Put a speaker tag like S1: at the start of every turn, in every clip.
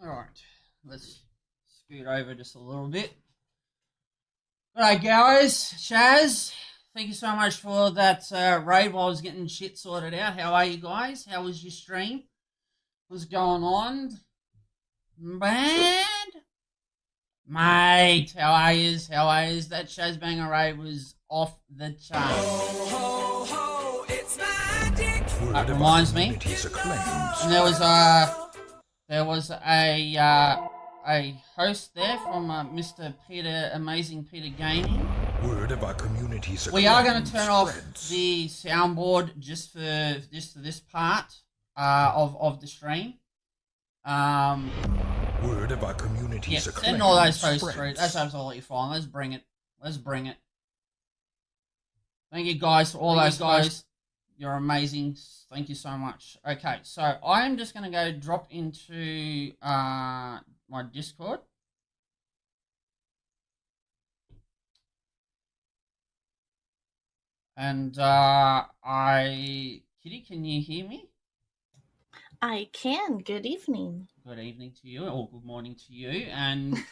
S1: Alright, let's scoot over just a little bit. Alright, guys, Shaz, thank you so much for that raid while I was getting shit sorted out. How are you guys? How was your stream? What's going on? Bad? Mate, how are yous? How are yous? That Shaz Banger raid was off the chart.
S2: Ho, ho, it's magic.
S1: That reminds me. And there was a host there from Mr. Peter, Amazing Peter Gaming.
S3: Word of our community's
S1: We are going to turn off the soundboard just for this part of the stream.
S3: Word of our community's
S1: send all those posts through. That's absolutely fine. Let's bring it. Let's bring it. Thank you guys for all those guys. You're amazing. Thank you so much. Okay, so I am just going to go drop into my Discord. And Kitty, can you hear me?
S4: I can. Good evening.
S1: Good evening to you, or good morning to you. And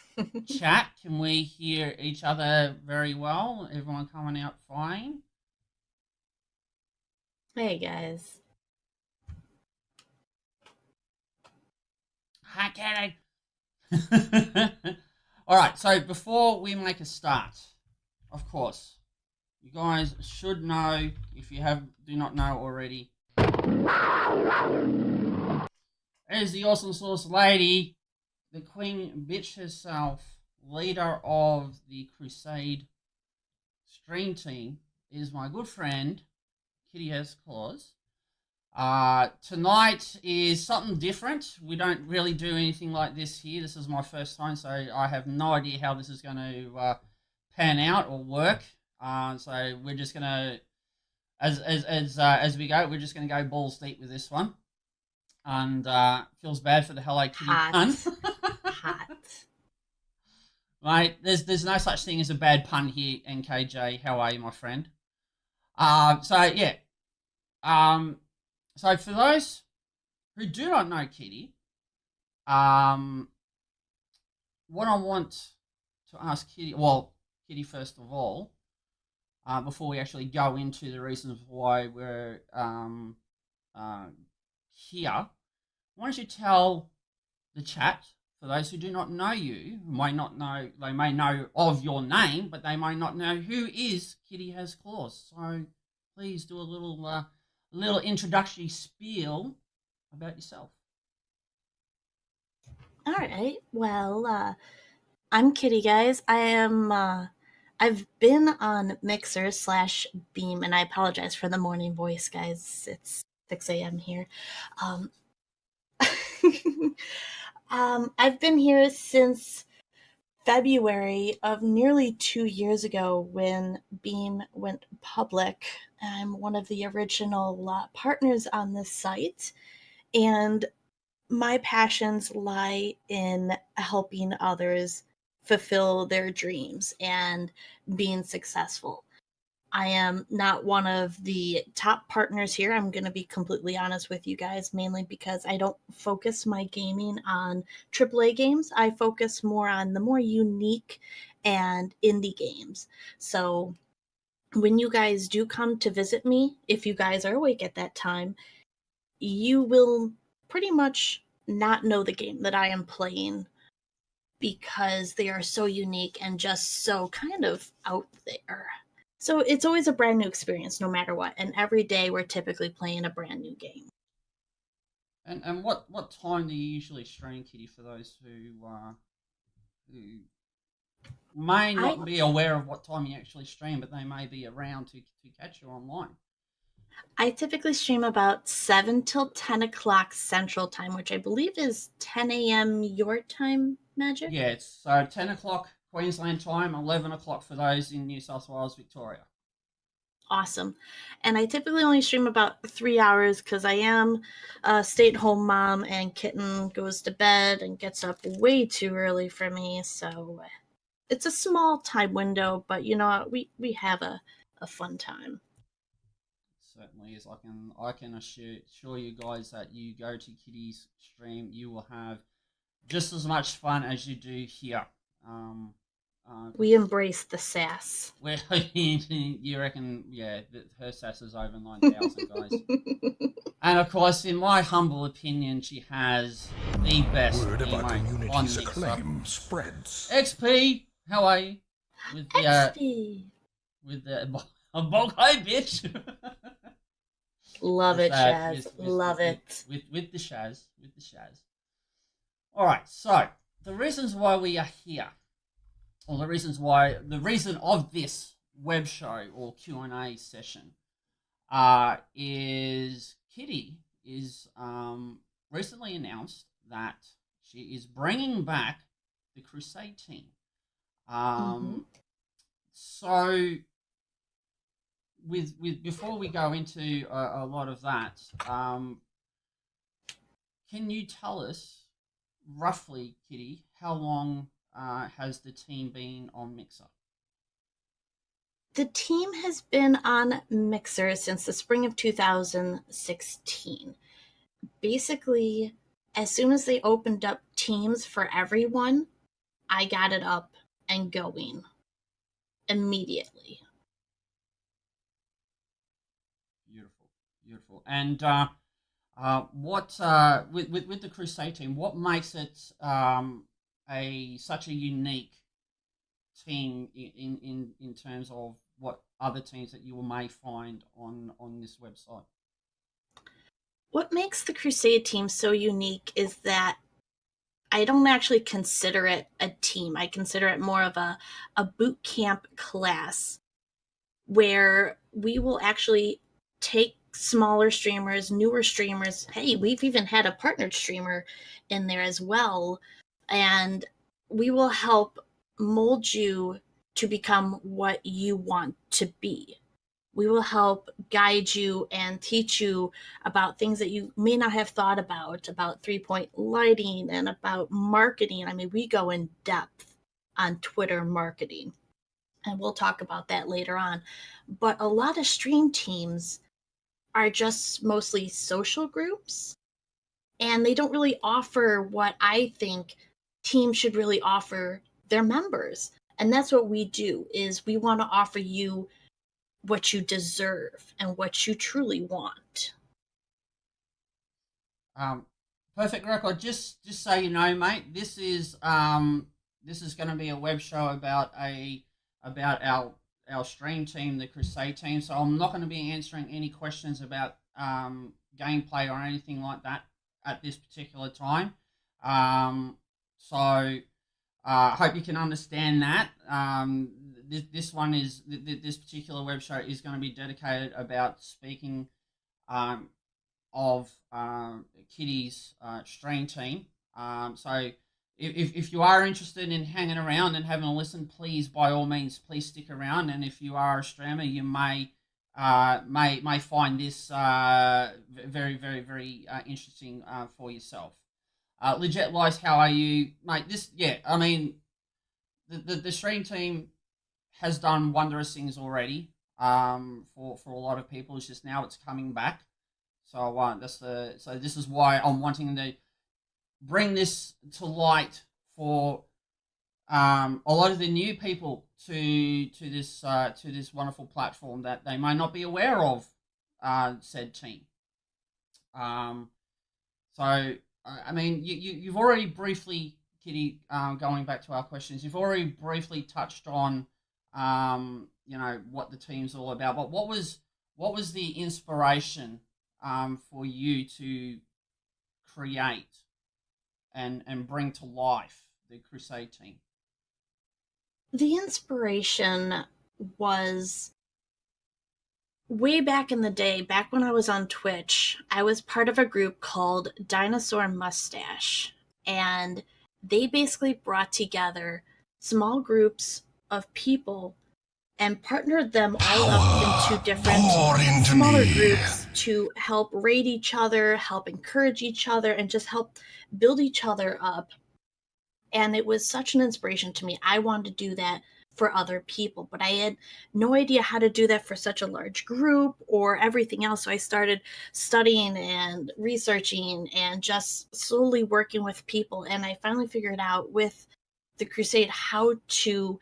S1: chat, can we hear each other very well? Everyone coming out fine?
S4: Hey, guys.
S1: Hi, Kitty. All right, so before we make a start, of course, you guys should know, if you do not know already, as the awesome sauce lady, the queen bitch herself, leader of the Crusade stream team, is my good friend, Kitty Has Claws. Tonight is something different. We don't really do anything like this here. This is my first time, so I have no idea how this is going to pan out or work. So we're just gonna, as we go, we're just gonna go balls deep with this one. And feels bad for the Hello Kitty pun.
S4: Hot.
S1: Mate, there's no such thing as a bad pun here, NKJ. How are you, my friend? So yeah. So for those who do not know Kitty, what I want to ask Kitty, well, Kitty first of all, before we actually go into the reasons why we're here, why don't you tell the chat, for those who do not know you, who may not know, they may know of your name, but they may not know who is Kitty Has Claws. So please do a little introductory spiel about yourself.
S4: All right. Well, I'm Kitty, guys. I've been on Mixer/Beam, and I apologize for the morning voice, guys. It's 6 a.m. here. I've been here since February of nearly 2 years ago when Beam went public. I'm one of the original partners on this site, and my passions lie in helping others fulfill their dreams and being successful. I am not one of the top partners here. I'm going to be completely honest with you guys, mainly because I don't focus my gaming on AAA games. I focus more on the more unique and indie games. So when you guys do come to visit me, if you guys are awake at that time, you will pretty much not know the game that I am playing because they are so unique and just so kind of out there. So it's always a brand new experience no matter what, and every day we're typically playing a brand new game.
S1: And what time do you usually stream, Kitty, for those who may not be aware of what time you actually stream, but they may be around to catch you online?
S4: I typically stream about 7 till 10 o'clock Central Time, which I believe is 10 a.m. your time, Magic?
S1: Yeah, it's so 10 o'clock Queensland time, 11 o'clock for those in New South Wales, Victoria.
S4: Awesome. And I typically only stream about 3 hours because I am a stay-at-home mom, and Kitten goes to bed and gets up way too early for me. So it's a small time window, but you know what? We have a fun time.
S1: Certainly is. I can assure you guys that you go to Kitty's stream, you will have just as much fun as you do here. Um,
S4: We embrace the sass.
S1: where you reckon, yeah, that her sass is over 9,000 guys. And of course, in my humble opinion, she has the best
S3: Word of our
S1: emote on
S3: community's
S1: Mixer.
S3: acclaim spreads.
S1: XP, how are you? With the
S4: XP.
S1: with the bog high bitch.
S4: Love it, Shaz.
S1: With
S4: Love it.
S1: with the Shaz, with the Shaz. All right, so the reasons why we are here, or the reason of this web show or Q&A session, is Kitty is recently announced that she is bringing back the Crusade team. So with before we go into a lot of that, can you tell us roughly, Kitty, how long has the team been on Mixer?
S4: The team has been on Mixer since the spring of 2016. Basically, as soon as they opened up teams for everyone, I got it up and going immediately.
S1: Beautiful, beautiful. And what with the Crusade team, what makes it such a unique team in terms of what other teams that you may find on this website?
S4: What makes the Crusade team so unique is that I don't actually consider it a team. I consider it more of a boot camp class where we will actually take smaller streamers, newer streamers. Hey, we've even had a partnered streamer in there as well. And we will help mold you to become what you want to be. We will help guide you and teach you about things that you may not have thought about 3-point lighting and about marketing. I mean, we go in depth on Twitter marketing, and we'll talk about that later on. But a lot of stream teams are just mostly social groups, and they don't really offer what I think teams should really offer their members. And that's what we do, is we want to offer you what you deserve and what you truly want.
S1: Perfect record. Just so you know, mate, this is going to be a web show about our stream team, the Crusade team. So I'm not going to be answering any questions about gameplay or anything like that at this particular time. So I hope you can understand that. This particular web show is going to be dedicated about speaking of Kitty's stream team. So if you are interested in hanging around and having a listen, please, by all means, please stick around. And if you are a streamer, you may find this very, very, very interesting for yourself. Legit Lice, how are you, mate? I mean, the stream team has done wondrous things already for a lot of people. It's just now it's coming back. So this is why I'm wanting to bring this to light for a lot of the new people to this wonderful platform that they may not be aware of said team. So I mean, you've already briefly, Kitty, going back to our questions, you've already briefly touched on what the team's all about. But what was the inspiration for you to create and bring to life the Crusade team?
S4: The inspiration was way back in the day, back when I was on Twitch. I was part of a group called Dinosaur Mustache, and they basically brought together small groups of people and partnered them all up into different smaller groups to help raid each other, help encourage each other, and just help build each other up. And it was such an inspiration to me. I wanted to do that for other people, but I had no idea how to do that for such a large group or everything else. So I started studying and researching and just slowly working with people. And I finally figured out with the crusade how to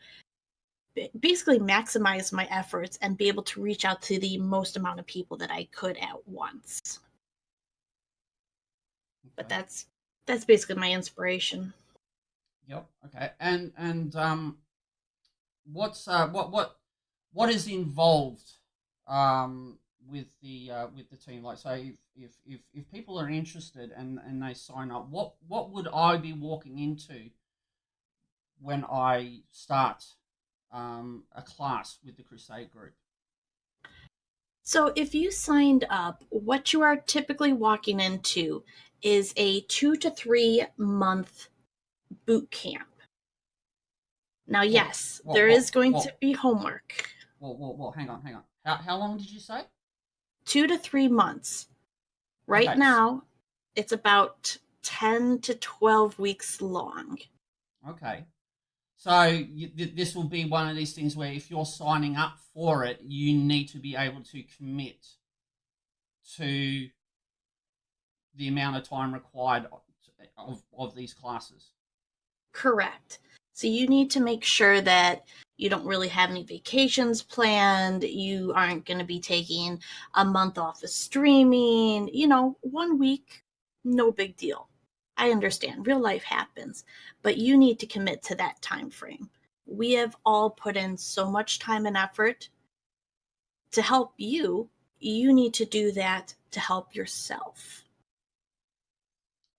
S4: basically maximize my efforts and be able to reach out to the most amount of people that I could at once. But
S1: Okay.
S4: that's basically my inspiration.
S1: Yep. Okay. And what's what is involved with the team? Like, so if people are interested and they sign up, what would I be walking into when I start a class with the Crusade group?
S4: So if you signed up, what you are typically walking into is a 2 to 3 month boot camp. Now,
S1: Well,
S4: yes, there is going to be homework.
S1: Well, hang on. How long did you say?
S4: 2 to 3 months. Right
S1: Okay.
S4: now, it's about 10 to 12 weeks long.
S1: Okay. So this will be one of these things where if you're signing up for it, you need to be able to commit to the amount of time required of these classes.
S4: Correct. So you need to make sure that you don't really have any vacations planned. You aren't going to be taking a month off of streaming. 1 week, no big deal. I understand. Real life happens, but you need to commit to that time frame. We have all put in so much time and effort to help you. You need to do that to help yourself.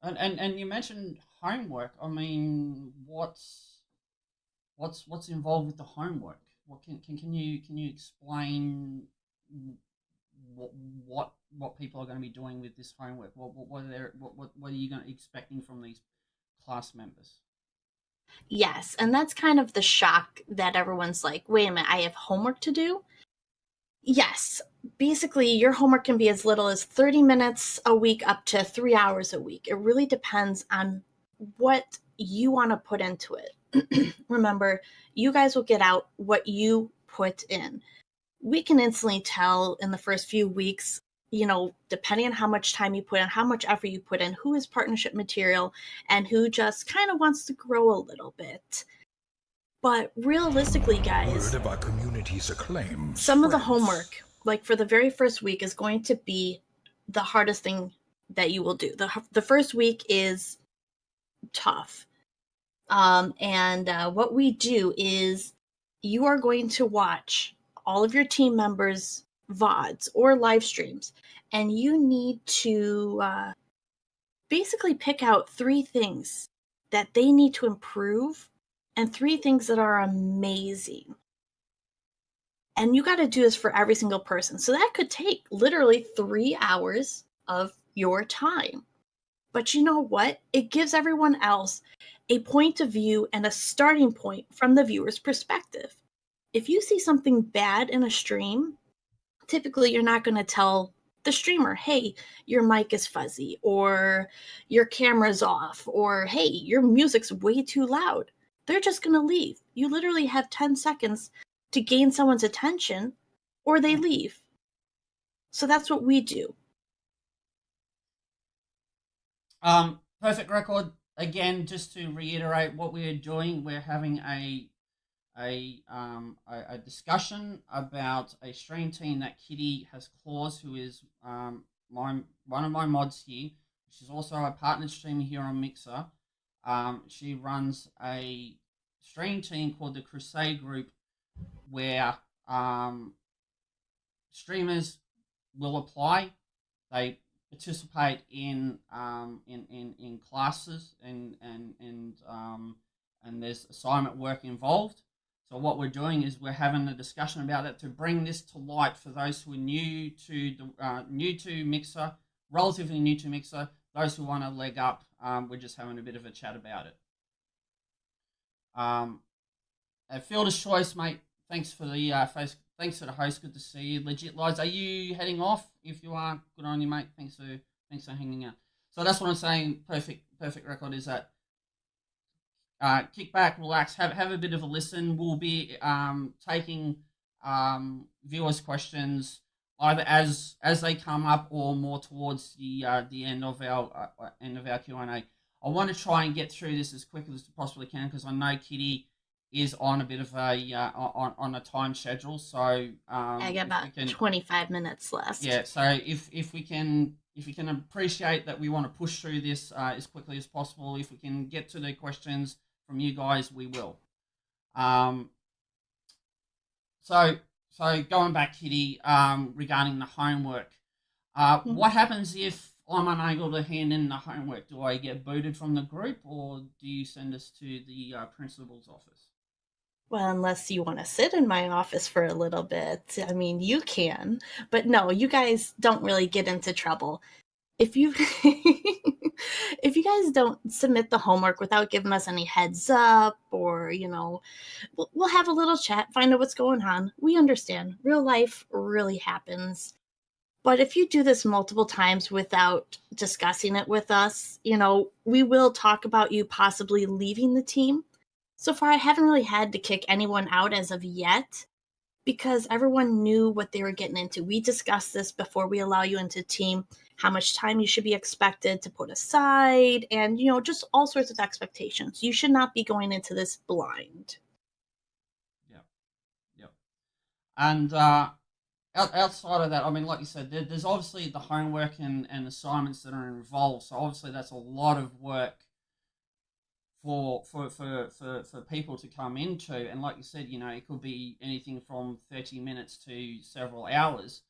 S1: And you mentioned homework. I mean, what's involved with the homework? What can you explain what what people are going to be doing with this homework? What are you going to expecting from these class members?
S4: Yes, and that's kind of the shock that everyone's like, wait a minute, I have homework to do? Yes, basically, your homework can be as little as 30 minutes a week up to 3 hours a week. It really depends on what you want to put into it. Remember, you guys will get out what you put in. We can instantly tell in the first few weeks, depending on how much time you put in, how much effort you put in, who is partnership material, and who just kind of wants to grow a little bit. But realistically, guys,
S3: Word of our community's acclaim
S4: some of the
S3: spreads.
S4: homework, like for the very first week, is going to be the hardest thing that you will do. The first week is tough. And what we do is you are going to watch all of your team members' VODs or live streams, and you need to basically pick out 3 things that they need to improve and 3 things that are amazing. And you got to do this for every single person. So that could take literally 3 hours of your time. But you know what? It gives everyone else a point of view and a starting point from the viewer's perspective. If you see something bad in a stream, typically you're not going to tell the streamer, hey, your mic is fuzzy, or your camera's off, or hey, your music's way too loud. They're just going to leave. You literally have 10 seconds to gain someone's attention, or they leave. So that's what we do.
S1: Perfect record. Again, just to reiterate what we're doing, we're having a discussion about a stream team that Kitty has Claus, who is one of my mods here. She's also a partner streamer here on Mixer. She runs a stream team called the Crusade Group, where streamers will apply. They participate in classes and there's assignment work involved. So what we're doing is we're having a discussion about that to bring this to light for those who are new to Mixer, relatively new to Mixer. Those who want a leg up, we're just having a bit of a chat about it. Fielder's choice, mate. Thanks for the thanks for the host. Good to see you. Legit Lies. Are you heading off? If you are, good on you, mate. Thanks for hanging out. So that's what I'm saying. Perfect record is that kick back, relax, have a bit of a listen. We'll be taking viewers' questions either as they come up or more towards the end of our Q&A. I want to try and get through this as quickly as I possibly can because I know Kitty is on a bit of a on a time schedule. So
S4: I got about 25 minutes left.
S1: yeah. So if we can appreciate that we want to push through this as quickly as possible. If we can get to the questions from you guys, we will. So going back, Kitty, regarding the homework, what happens if I'm unable to hand in the homework? Do I get booted from the group, or do you send us to the principal's office?
S4: Well, unless you want to sit in my office for a little bit. I mean, you can. But no, you guys don't really get into trouble. If you if you guys don't submit the homework without giving us any heads up, or we'll have a little chat, find out what's going on. We understand. Real life really happens. But if you do this multiple times without discussing it with us, we will talk about you possibly leaving the team. So far, I haven't really had to kick anyone out as of yet because everyone knew what they were getting into. We discussed this before we allow you into team, how much time you should be expected to put aside, and, just all sorts of expectations. You should not be going into this blind.
S1: Yep. And outside of that, I mean, like you said, there's obviously the homework and assignments that are involved. So obviously that's a lot of work for people to come into. And like you said, it could be anything from 30 minutes to several hours.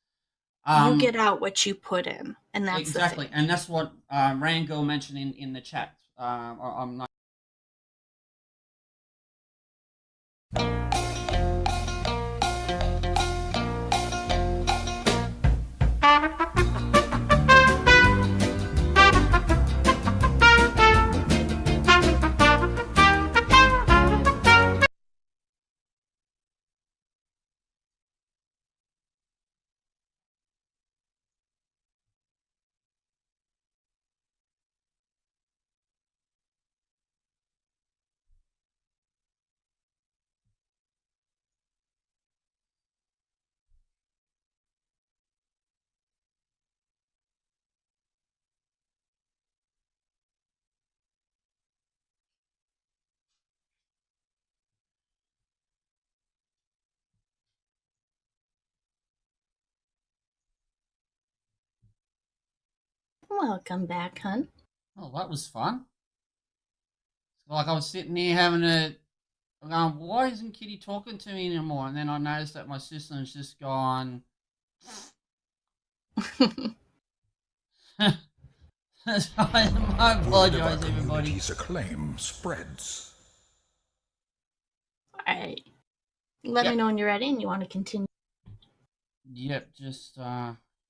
S4: You get out what you put in, and that's
S1: exactly, and that's what Rangirl mentioned in the chat. I'm not.
S4: Welcome back, hun.
S1: Oh, that was fun. Like I was sitting here having a. Why isn't Kitty talking to me anymore? And then I noticed that my system's just gone. I apologize, everybody.
S3: Community's acclaim spreads.
S4: All right. Let me know when you're ready and you want to continue.
S1: Yep, just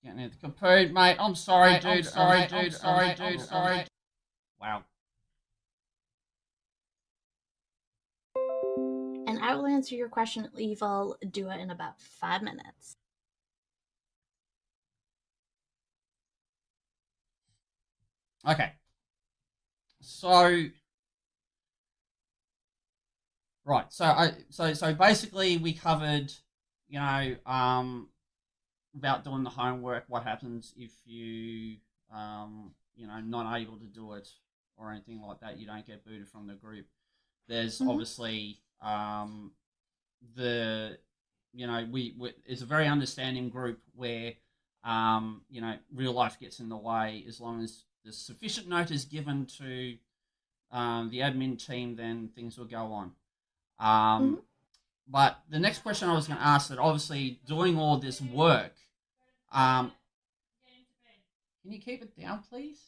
S1: getting it complete, mate. I'm sorry, dude. Sorry. Wow.
S4: And I will answer your question, Evil. Do it in about 5 minutes.
S1: Okay. So right. So basically we covered, about doing the homework, what happens if you not able to do it or anything like that, you don't get booted from the group. There's obviously the we it's a very understanding group where real life gets in the way. As long as the sufficient notice given to the admin team, then things will go on. But the next question I was going to ask, that obviously doing all this work, can you keep it down, please?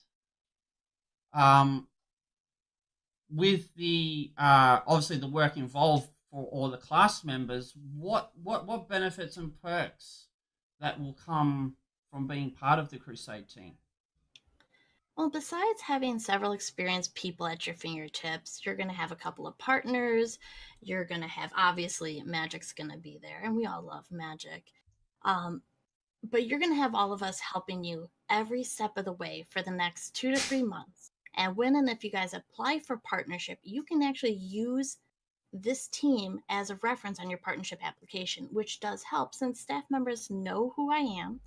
S1: With the obviously the work involved for all the class members, what benefits and perks that will come from being part of the Crusade team?
S4: Well, besides having several experienced people at your fingertips, you're going to have a couple of partners. You're going to have, obviously, Magic's going to be there, and we all love Magic. But you're going to have all of us helping you every step of the way for the next 2 to 3 months. And when and if you guys apply for partnership, you can actually use this team as a reference on your partnership application, which does help since staff members know who I am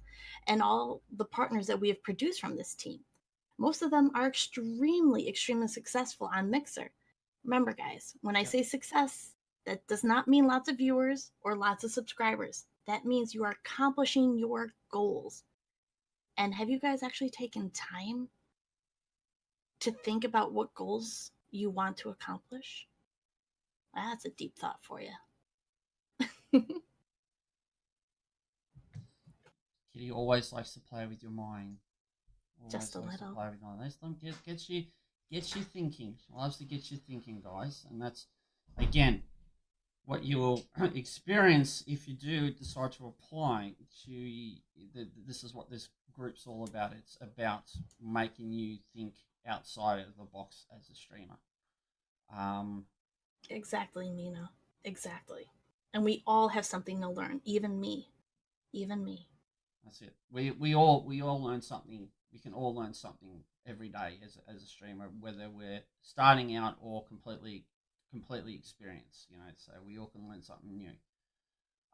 S4: and all the partners that we have produced from this team. Most of them are extremely, extremely successful on Mixer. Remember, guys, when I
S1: Yep.
S4: say success, that does not mean lots of viewers or lots of subscribers. That means you are accomplishing your goals. And have you guys actually taken time to think about what goals you want to accomplish? That's a deep thought for you.
S1: Kitty always likes to play with your mind.
S4: Just
S1: Always
S4: a
S1: likes to
S4: little.
S1: play with your mind. Let's get you thinking. She loves to get you thinking, guys. And that's again what you'll experience if you do decide to apply to. This is what this group's all about. It's about making you think outside of the box as a streamer. Um,
S4: Exactly, Mina. Exactly. And we all have something to learn, even me. Even me.
S1: That's it. We all learn something. We can all learn something every day as a streamer, whether we're starting out or completely experienced. So we all can learn something new.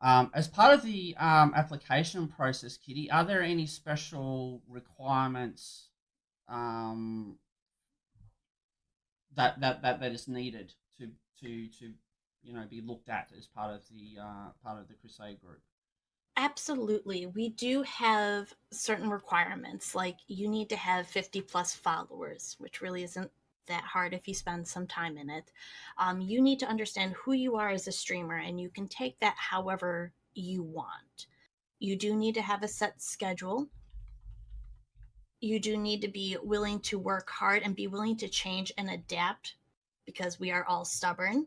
S1: As part of the application process, Kitty, are there any special requirements um, that is needed to be looked at as part of the Crusade group?
S4: Absolutely. We do have certain requirements, like you need to have 50 plus followers, which really isn't that hard if you spend some time in it. You need to understand who you are as a streamer, and you can take that however you want. You do need to have a set schedule. You do need to be willing to work hard and be willing to change and adapt because we are all stubborn.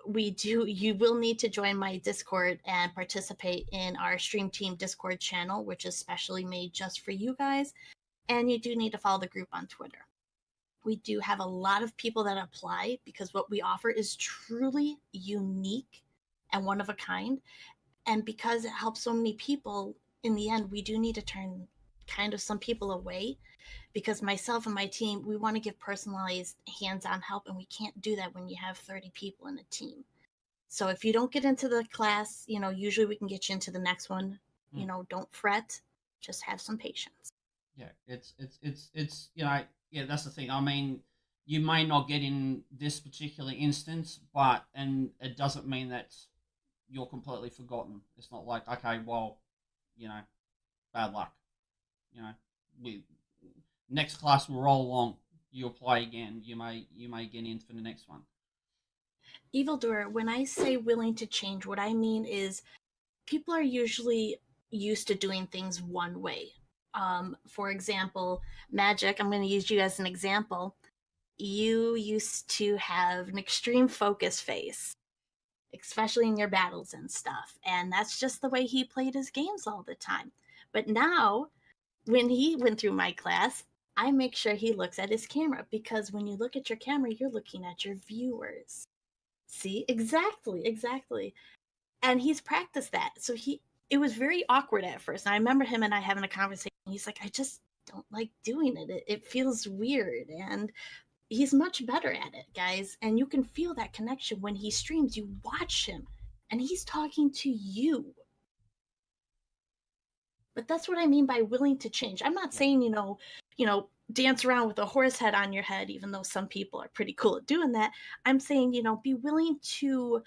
S4: You will need to join my Discord and participate in our Stream Team Discord channel, which is specially made just for you guys. And you do need to follow the group on Twitter. We do have a lot of people that apply because what we offer is truly unique and one of a kind. And because it helps so many people, in the end, we do need to turn kind of some people away because myself and my team, we want to give personalized hands-on help, and we can't do that when you have 30 people in a team. So if you don't get into the class, usually we can get you into the next one. Don't fret, just have some patience.
S1: Yeah, it's yeah, that's the thing. I mean, you may not get in this particular instance, and it doesn't mean that you're completely forgotten. It's not like, okay, well, you know, bad luck. We next class will roll along. You apply again. You may get in for the next one.
S4: Evildoer, when I say willing to change, what I mean is people are usually used to doing things one way. For example, Magic, I'm going to use you as an example. You used to have an extreme focus face, especially in your battles and stuff. And that's just the way he played his games all the time. But now, when he went through my class, I make sure he looks at his camera because when you look at your camera, you're looking at your viewers. See, exactly, exactly. And he's practiced that. So it was very awkward at first. And I remember him and I having a conversation. He's like, I just don't like doing it. It feels weird. And he's much better at it, guys. And you can feel that connection when he streams. You watch him and he's talking to you. But that's what I mean by willing to change. I'm not saying, dance around with a horse head on your head, even though some people are pretty cool at doing that. I'm saying, be willing to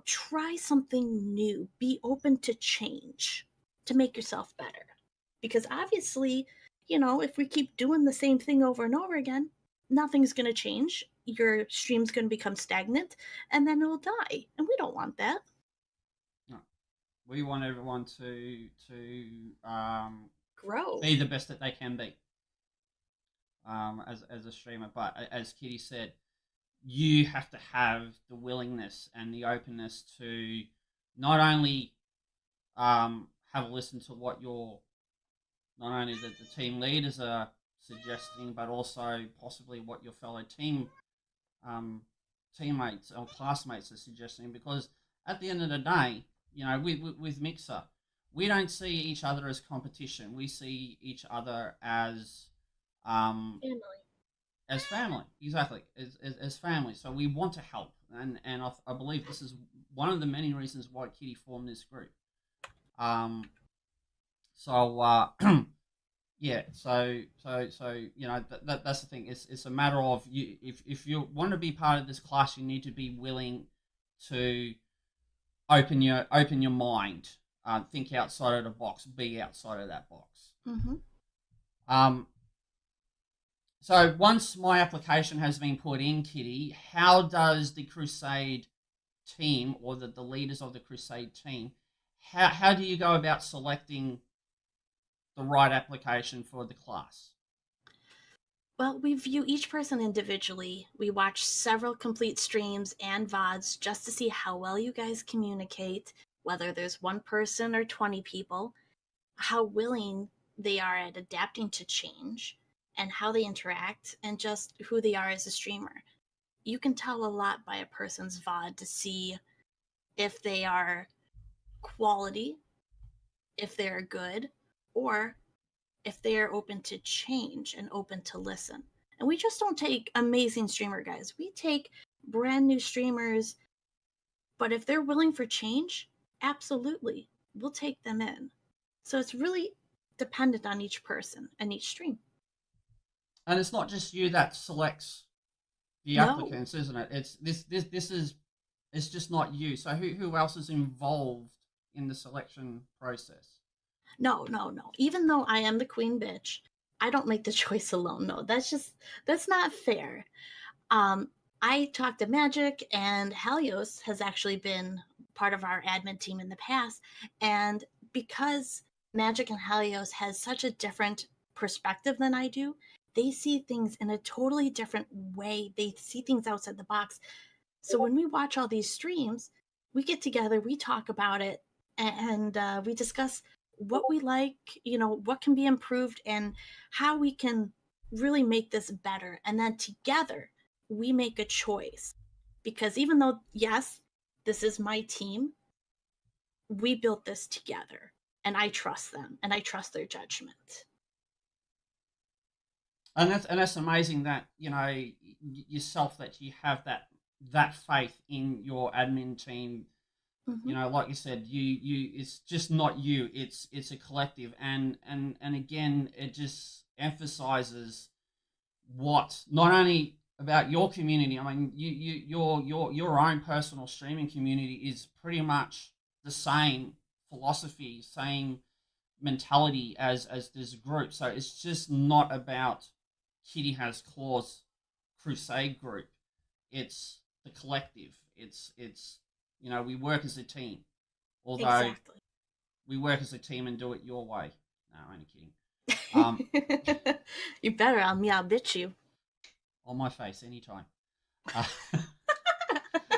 S4: try something new, be open to change to make yourself better. Because obviously, if we keep doing the same thing over and over again, nothing's going to change. Your stream's going to become stagnant and then it'll die. And we don't want that.
S1: No. We want everyone to
S4: Grow.
S1: be the best that they can be as a streamer. But as Kitty said, you have to have the willingness and the openness to not only have a listen to what not only the team leaders are suggesting, but also possibly what your fellow teammates or classmates are suggesting. Because at the end of the day, with Mixer, we don't see each other as competition. We see each other as
S4: Family.
S1: as family, exactly, as family. So we want to help, and I believe this is one of the many reasons why Kitty formed this group. Um, so yeah, so that's the thing. It's a matter of you. If you want to be part of this class, you need to be willing to open your mind, think outside of the box, be outside of that box.
S4: Mm-hmm.
S1: Um, so once my application has been put in, Kitty, how does the Crusade team or the leaders of the Crusade team, how do you go about selecting the right application for the class?
S4: Well, we view each person individually. We watch several complete streams and VODs just to see how well you guys communicate, whether there's one person or 20 people, how willing they are at adapting to change, and how they interact, and just who they are as a streamer. You can tell a lot by a person's VOD to see if they are quality, if they're good, or if they are open to change and open to listen. And we just don't take amazing streamer guys. We take brand new streamers, but if they're willing for change, absolutely, we'll take them in. So it's really dependent on each person and each stream.
S1: And it's not just you that selects the
S4: No,
S1: applicants, isn't it? This is it's just not you. So who else is involved in the selection process?
S4: no, no, no. Even though I am the queen bitch, I don't make the choice alone. No, that's not fair. Um, I talked to Magic, and Helios has actually been part of our admin team in the past. And because Magic and Helios has such a different perspective than I do, they see things in a totally different way. They see things outside the box. So when we watch all these streams, we get together, we talk about it, and we discuss what we like, what can be improved, and how we can really make this better. And then together, we make a choice. Because even though, yes, this is my team, we built this together. And I trust them and I trust their judgment.
S1: And that's amazing that yourself, that you have that faith in your admin team.
S4: Mm-hmm.
S1: Like you said, you it's just not you, it's a collective, and again, it just emphasizes what not only about your community. I mean, your own personal streaming community is pretty much the same philosophy, same mentality as this group. So it's just not about Kitty Has Claws Crusade group. It's the collective. It's we work as a team. Although
S4: Exactly.
S1: we work as a team and do it your way. No, only kidding. Um,
S4: You better on me, I'll bitch you.
S1: on my face anytime. Uh,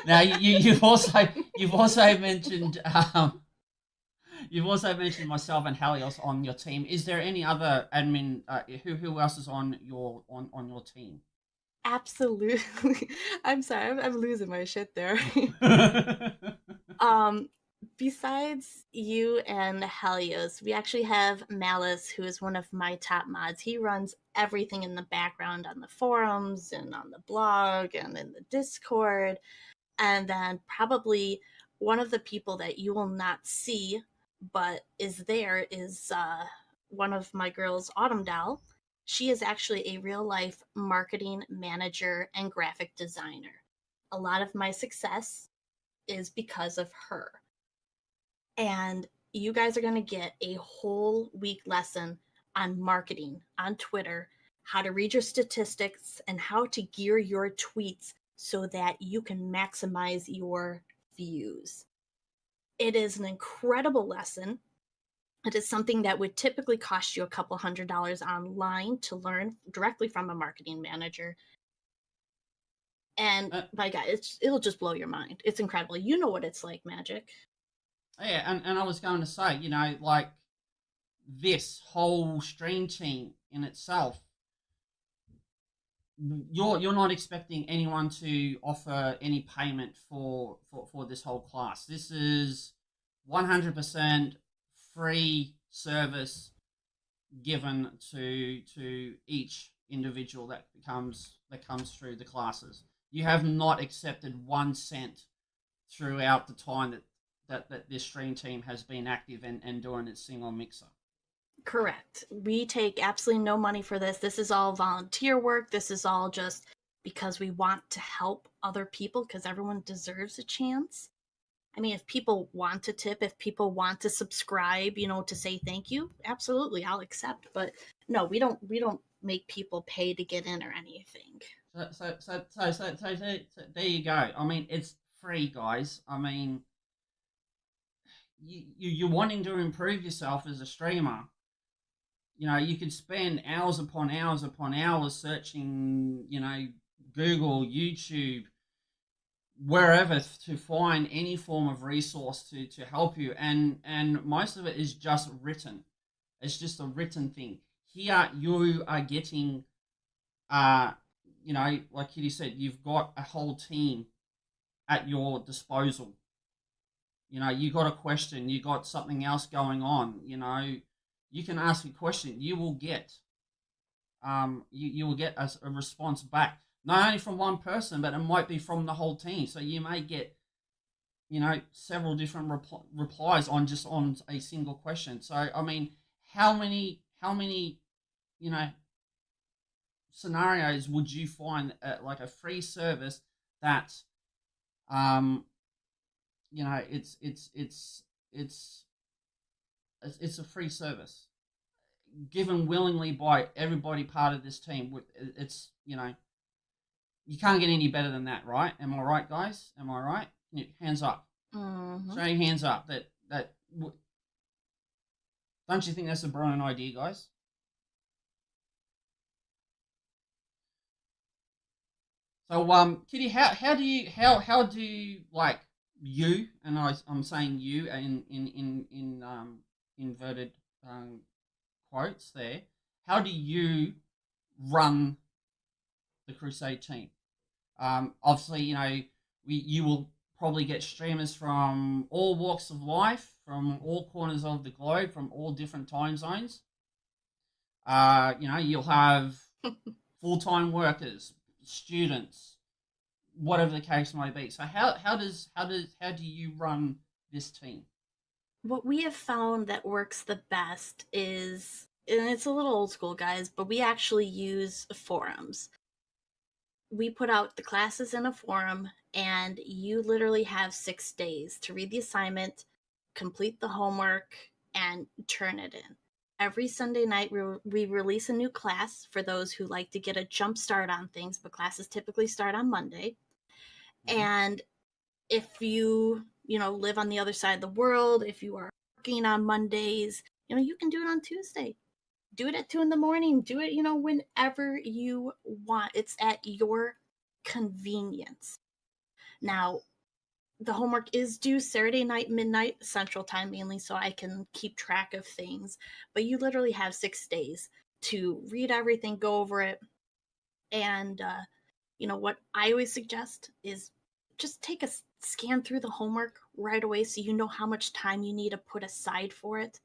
S1: now you've also mentioned myself and Helios on your team. Is there any other admin? Who else is on your team?
S4: Absolutely. I'm sorry, I'm losing my shit there. um, Besides you and Helios, we actually have Malice, who is one of my top mods. He runs everything in the background on the forums and on the blog and in the Discord. And then probably one of the people that you will not see but is there is one of my girls, Autumn Doll. She is actually a real life marketing manager and graphic designer. A lot of my success is because of her. And you guys are going to get a whole week lesson on marketing on Twitter, how to read your statistics, and how to gear your tweets so that you can maximize your views. It is an incredible lesson. It is something that would typically cost you a couple $100 online to learn directly from a marketing manager. And my God, it'll just blow your mind. It's incredible. You know what it's like, Magic.
S1: Yeah, and I was going to say, like this whole stream team in itself, you're not expecting anyone to offer any payment for this whole class. This is 100% free service given to each individual that comes through the classes. You have not accepted 1 cent throughout the time that this stream team has been active and doing its thing on Mixer.
S4: Correct. We take absolutely no money for this. This is all volunteer work. This is all just because we want to help other people because everyone deserves a chance. I mean, if people want to tip, if people want to subscribe, to say thank you, absolutely, I'll accept. But no, we don't make people pay to get in or anything.
S1: So there you go. I mean, it's free, guys. I mean, you're wanting to improve yourself as a streamer. You could spend hours upon hours upon hours searching, Google, YouTube, wherever to find any form of resource to help you. And most of it is just written. It's just a written thing. Here you are getting, like Kitty said, you've got a whole team at your disposal. You got a question, you got something else going on, you can ask a question. You will get, you will get a response back, not only from one person, but it might be from the whole team. So you may get, several different replies on a single question. So I mean, how many, scenarios would you find like a free service that, it's a free service given willingly by everybody part of this team. It's you can't get any better than that, right? Am I right, guys? Am I right? Hands up.
S4: Mm-hmm.
S1: Show your hands up. Don't you think that's a brilliant idea, guys? So, Kitty, how do you like you, and I'm saying you in inverted quotes there. How do you run the Crusade team? Obviously, you will probably get streamers from all walks of life, from all corners of the globe, from all different time zones. You'll have full-time workers, students, whatever the case may be. So how do you run this team?
S4: What we have found that works the best is, and it's a little old school, guys, but we actually use forums. We put out the classes in a forum, and you literally have 6 days to read the assignment, complete the homework, and turn it in. Every Sunday night, we release a new class for those who like to get a jump start on things, but classes typically start on Monday. Mm-hmm. And if you live on the other side of the world, if you are working on Mondays, you can do it on Tuesday. Do it at 2 a.m. Do it, whenever you want. It's at your convenience. Now, the homework is due Saturday night, midnight, Central Time mainly, so I can keep track of things. But you literally have 6 days to read everything, go over it. And, what I always suggest is just take a scan through the homework right away so you know how much time you need to put aside for it.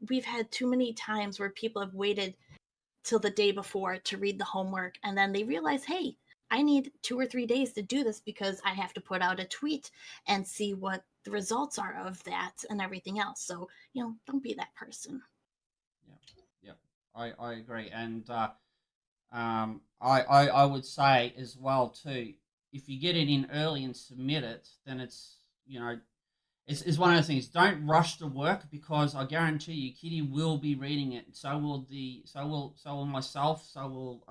S4: We've had too many times where people have waited till the day before to read the homework, and then they realize, hey, I need 2 or 3 days to do this because I have to put out a tweet and see what the results are of that and everything else. So, don't be that person.
S1: Yeah, I agree. And I would say as well too, if you get it in early and submit it, then it's it's one of those things. Don't rush the work, because I guarantee you, Kitty will be reading it. So will myself. So will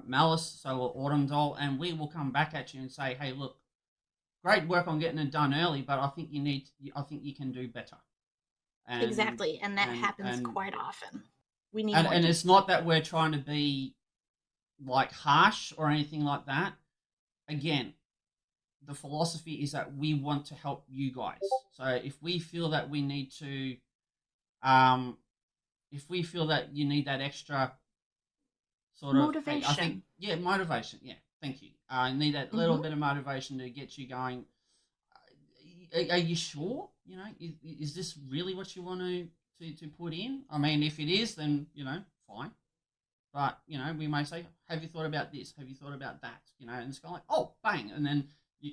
S1: Malice. So will Autumn Doll, and we will come back at you and say, hey, look, great work on getting it done early, but I think you can do better.
S4: Exactly, and that happens quite often. We need
S1: and it's not that we're trying to be like harsh or anything like that. Again, the philosophy is that we want to help you guys. So if we feel that we need to, if we feel that you need that extra sort of
S4: motivation,
S1: I think, motivation. Yeah, thank you. I need that little bit of motivation to get you going. Are you sure? Is this really what you want to put in? I mean, if it is, then fine. but we may say, have you thought about this? Have you thought about that? And it's kind of like, oh, bang, and then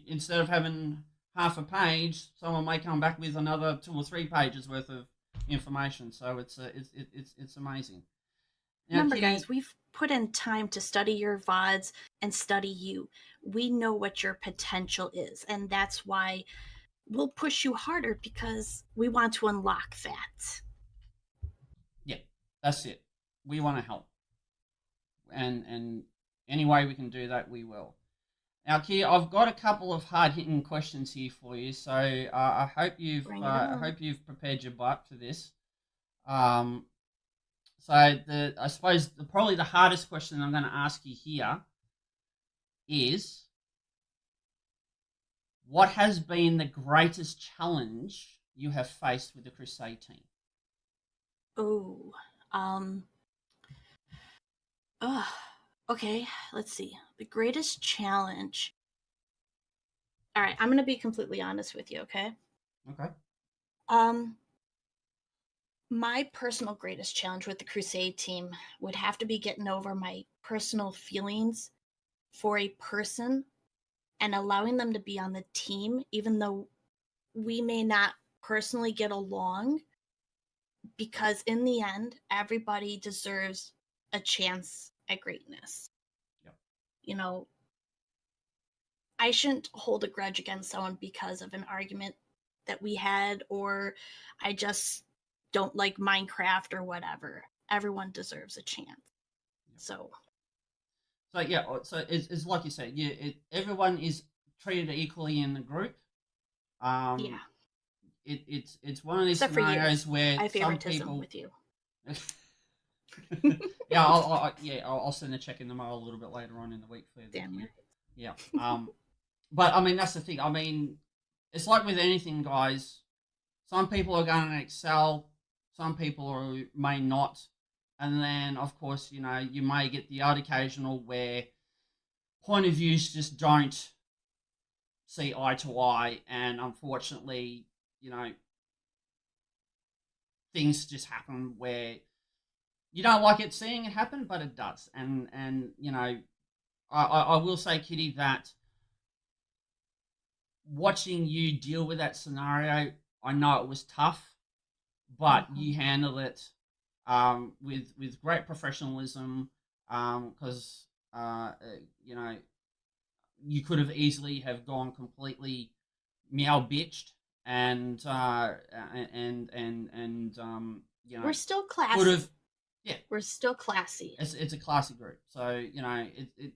S1: instead of having half a page, someone may come back with another 2 or 3 pages worth of information. So it's amazing. Now,
S4: Remember,
S1: Kitty,
S4: guys, we've put in time to study your VODs and study you. We know what your potential is, and that's why we'll push you harder because we want to unlock that.
S1: yeah, that's it. We want to help, and any way we can do that, we will. Now, Kitty, I've got a couple of hard-hitting questions here for you, so I hope
S4: Bring it on.
S1: you've prepared your butt for this. Um, so I suppose probably the hardest question I'm going to ask you here is, what has been the greatest challenge you have faced with the Crusade team?
S4: Oh, um, okay, let's see. The greatest challenge. All right, I'm going to be completely honest with you, okay?
S1: Okay.
S4: Um, my personal greatest challenge with the Crusade team would have to be getting over my personal feelings for a person and allowing them to be on the team, even though we may not personally get along, because in the end, everybody deserves a chance at greatness.
S1: Yep.
S4: You know, I shouldn't hold a grudge against someone because of an argument that we had, or I just don't like Minecraft or whatever. Everyone deserves a chance.
S1: Yep.
S4: So
S1: yeah, so it's like you said, everyone is treated equally in the group.
S4: yeah,
S1: It's one of these
S4: except for you.
S1: scenarios where
S4: I have
S1: some
S4: favoritism
S1: people.
S4: with you.
S1: Yeah, I'll send a check in the mail a little bit later on in the week for you.
S4: Damn right.
S1: Yeah. But I mean, that's the thing. I mean, it's like with anything, guys. Some people are going to excel. Some people may not. And then, of course, you may get the odd occasional where point of views just don't see eye to eye, and unfortunately, things just happen where you don't like seeing it happen, but it does. And I will say, Kitty, that watching you deal with that scenario, I know it was tough, but you handled it with great professionalism, because you could have easily have gone completely meow bitched and
S4: We're still classy.
S1: could have. Yeah,
S4: We're still classy.
S1: it's a classy group. So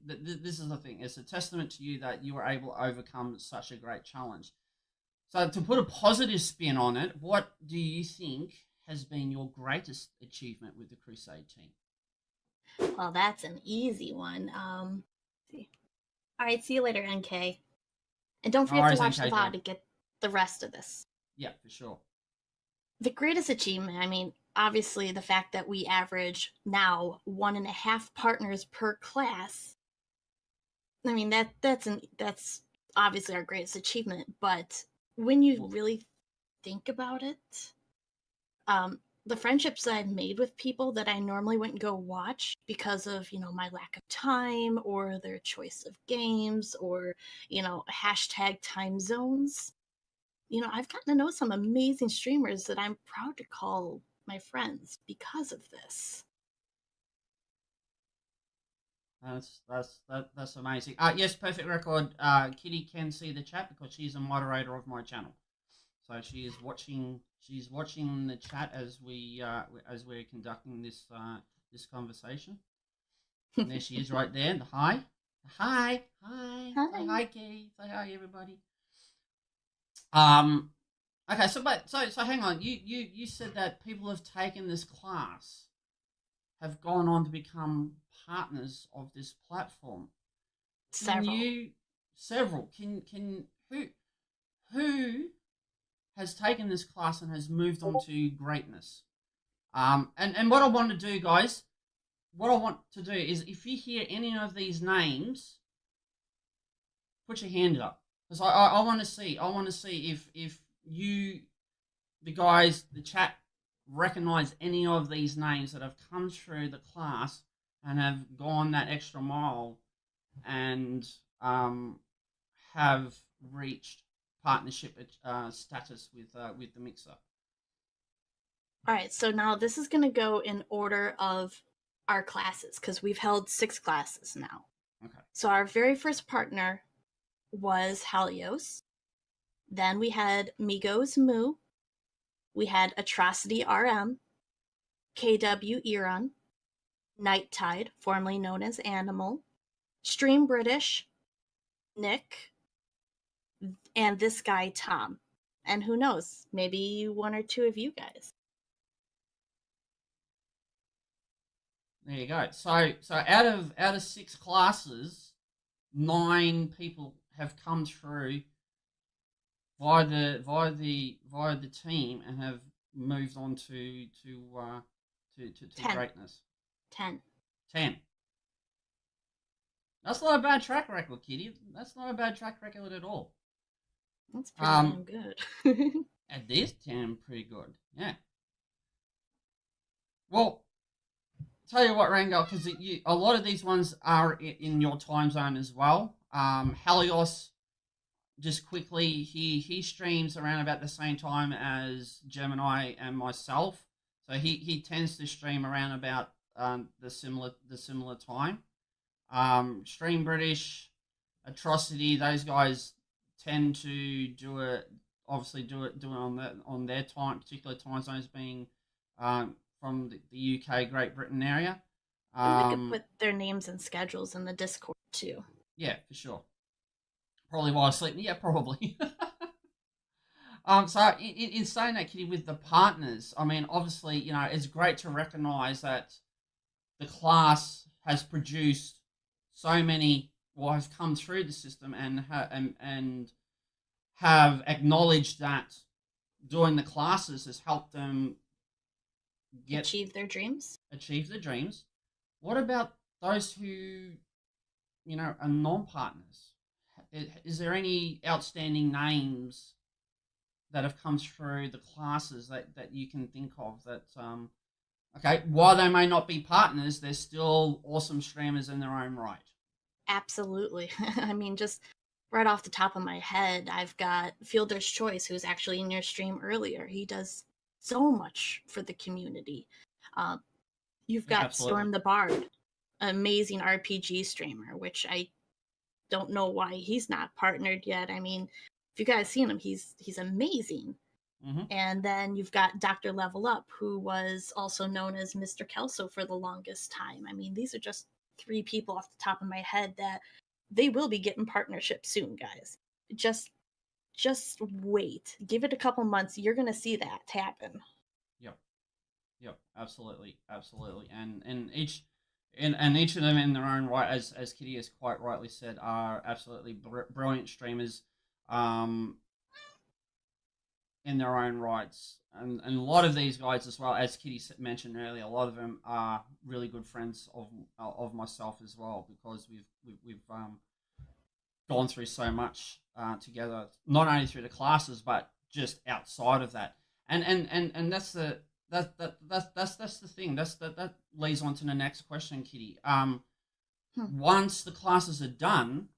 S1: this is the thing. It's a testament to you that you were able to overcome such a great challenge. So to put a positive spin on it, what do you think has been your greatest achievement with the Crusade team?
S4: Well, that's an easy one. See. All right, see you later, NK. And don't forget to watch the VOD to get the rest of this.
S1: Yeah, for sure.
S4: The greatest achievement, I mean, obviously the fact that we average now 1.5 partners per class. I mean, that's obviously our greatest achievement, but when you really think about it, the friendships that I've made with people that I normally wouldn't go watch because of, my lack of time or their choice of games or, hashtag time zones. I've gotten to know some amazing streamers that I'm proud to call my friends because of this.
S1: That's amazing. Yes, perfect record. Kitty can see the chat because she's a moderator of my channel, so she is watching. She's watching the chat as we're conducting this conversation. And there she is, right there. Hi. Say hi, Kitty. Say hi, everybody. Okay, so hang on. You said that people have taken this class have gone on to become partners of this platform. Several. Can who has taken this class and has moved on to greatness? And what I want to do, guys, is if you hear any of these names, put your hand up. Because I want to see. I want to see if you, the guys, the chat, recognize any of these names that have come through the class and have gone that extra mile and have reached partnership status with the mixer.
S4: All right, so now this is going to go in order of our classes because we've held 6 classes now.
S1: Okay.
S4: So our very first partner was Helios. Then we had Migos Moo. We had Atrocity RM, KW Eron, Night Tide, formerly known as Animal, Stream British, Nick, and this guy Tom. And who knows, maybe 1 or 2 of you guys.
S1: There you go. So out of 6 classes, 9 people have come through via the team and have moved on to
S4: 10.
S1: greatness.
S4: 10.
S1: 10. That's not a bad track record, Kitty. That's not a bad track record at all.
S4: That's pretty damn good.
S1: At this 10, pretty good. Yeah. Well, tell you what, Rango, because a lot of these ones are in your time zone as well. Helios, just quickly, he streams around about the same time as Gemini and myself, so he tends to stream around about the similar time. Stream British, Atrocity, those guys tend to do it on their time, particular time zones being from the UK, Great Britain area.
S4: And we could put their names and schedules in the Discord too.
S1: Yeah, for sure. Probably while sleeping. Yeah, probably. So in saying that, Kitty, with the partners, I mean, obviously, it's great to recognise that the class has produced so many, or have come through the system and have acknowledged that doing the classes has helped them
S4: achieve their dreams.
S1: Achieve their dreams. What about those who, are non-partners? Is there any outstanding names that have come through the classes that you can think of that, okay, while they may not be partners, they're still awesome streamers in their own right?
S4: Absolutely. I mean, just right off the top of my head, I've got Fielder's Choice, who's actually in your stream earlier. He does so much for the community. You've got
S1: Absolutely.
S4: Storm the Bard, amazing RPG streamer, which I don't know why he's not partnered yet. I mean, if you guys seen him, he's amazing.
S1: Mm-hmm.
S4: And then you've got Dr. Level Up, who was also known as Mr. Kelso for the longest time. I mean, these are just 3 people off the top of my head that they will be getting partnerships soon, guys. Just wait. Give it a couple months. You're going to see that happen.
S1: Yep, absolutely. And each of them in their own right, as Kitty has quite rightly said, are absolutely brilliant streamers in their own rights. And a lot of these guys as well, as Kitty mentioned earlier, a lot of them are really good friends of myself as well, because we've gone through so much together, not only through the classes but just outside of that. And that's the thing. That leads on to the next question, Kitty. Once the classes are done,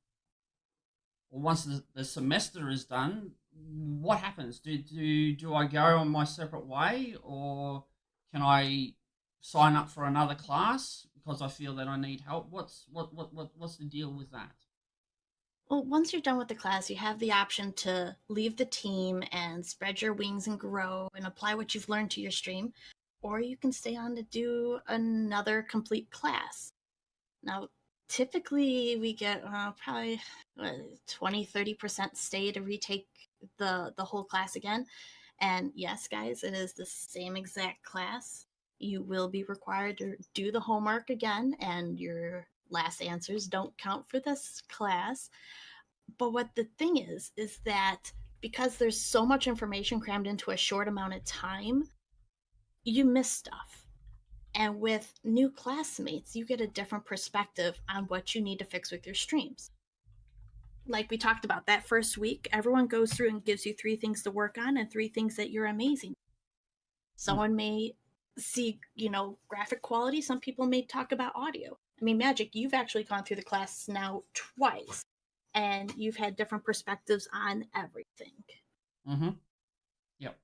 S1: or once the semester is done, what happens? Do I go on my separate way, or can I sign up for another class because I feel that I need help? What's the deal with that?
S4: Well, once you're done with the class, you have the option to leave the team and spread your wings and grow and apply what you've learned to your stream, or you can stay on to do another complete class. Now, typically we get probably 20-30% stay to retake the whole class again. And yes, guys, it is the same exact class. You will be required to do the homework again, and your last answers don't count for this class. But what the thing is that because there's so much information crammed into a short amount of time, you miss stuff. And with new classmates, you get a different perspective on what you need to fix with your streams. Like we talked about, that first week, everyone goes through and gives you 3 things to work on and 3 things that you're amazing. Someone may see, graphic quality. Some people may talk about audio. I mean, Magic, you've actually gone through the class now twice, and you've had different perspectives on everything.
S1: Mm-hmm. Yep.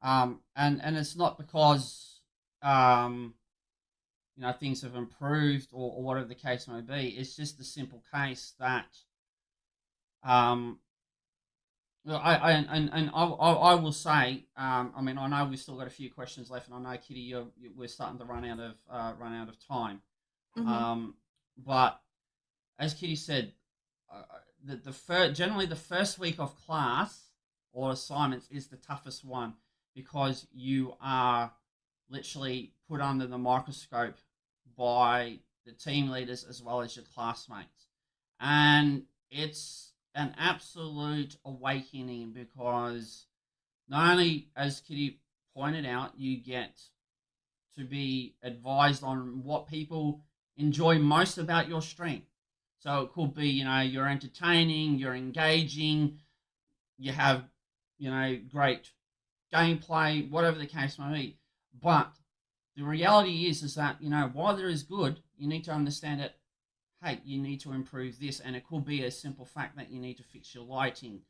S1: And it's not because um, things have improved or whatever the case may be. It's just the simple case that um, well, I will say, I mean, I know we've still got a few questions left, and I know Kitty, we're starting to run out of time.
S4: Hmm.
S1: Um, but as Kitty said, generally the first week of class or assignments is the toughest one because you are literally put under the microscope by the team leaders as well as your classmates, and it's an absolute awakening because not only, as Kitty pointed out, you get to be advised on what people enjoy most about your stream. So it could be, you're entertaining, you're engaging, you have, great gameplay, whatever the case may be. But the reality is that, while there is good, you need to understand that, hey, you need to improve this. And it could be a simple fact that you need to fix your lighting,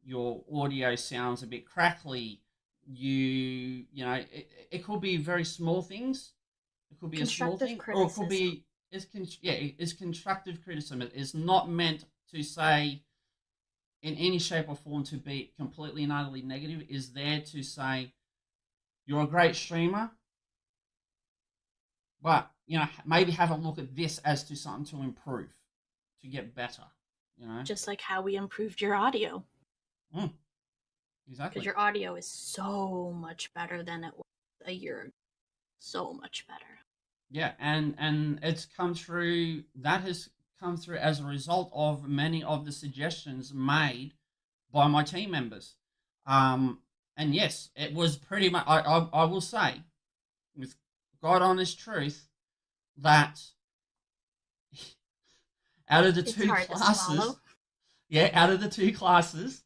S1: your audio sounds a bit crackly, it could be very small things. It could be a small
S4: Constructive
S1: thing, or it could
S4: criticism.
S1: be it's constructive criticism. It's not meant to say in any shape or form to be completely and utterly negative. Is there to say you're a great streamer, but maybe have a look at this as to something to improve, to get better.
S4: Just like how we improved your audio.
S1: Mm,
S4: Because
S1: exactly.
S4: your audio is so much better than it was a year ago. So much better.
S1: Yeah, and it's come through. That has come through as a result of many of the suggestions made by my team members. And yes, it was pretty much. I will say, with God honest truth, that out of the
S4: It's
S1: two
S4: hard to
S1: classes,
S4: swallow.
S1: yeah, out of the two classes,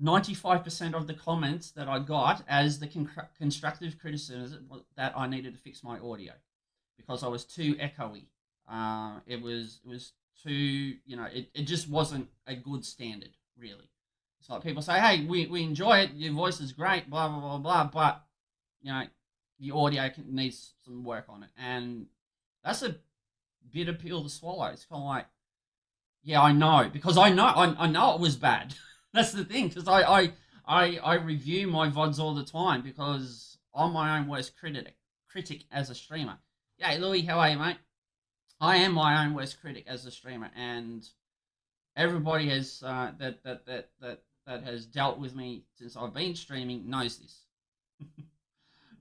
S1: 95% of the comments that I got as the constructive criticism that I needed to fix my audio because I was too echoey. It was too, it just wasn't a good standard, really. It's like people say, hey, we enjoy it, your voice is great, blah, blah, blah, blah, but, you know, the audio needs some work on it. And that's a bitter pill to swallow. It's kind of like, yeah, I know, because I know it was bad. That's the thing, because I review my VODs all the time because I'm my own worst critic as a streamer. Yeah, Louis, how are you, mate? I am my own worst critic as a streamer, and everybody has that has dealt with me since I've been streaming knows this.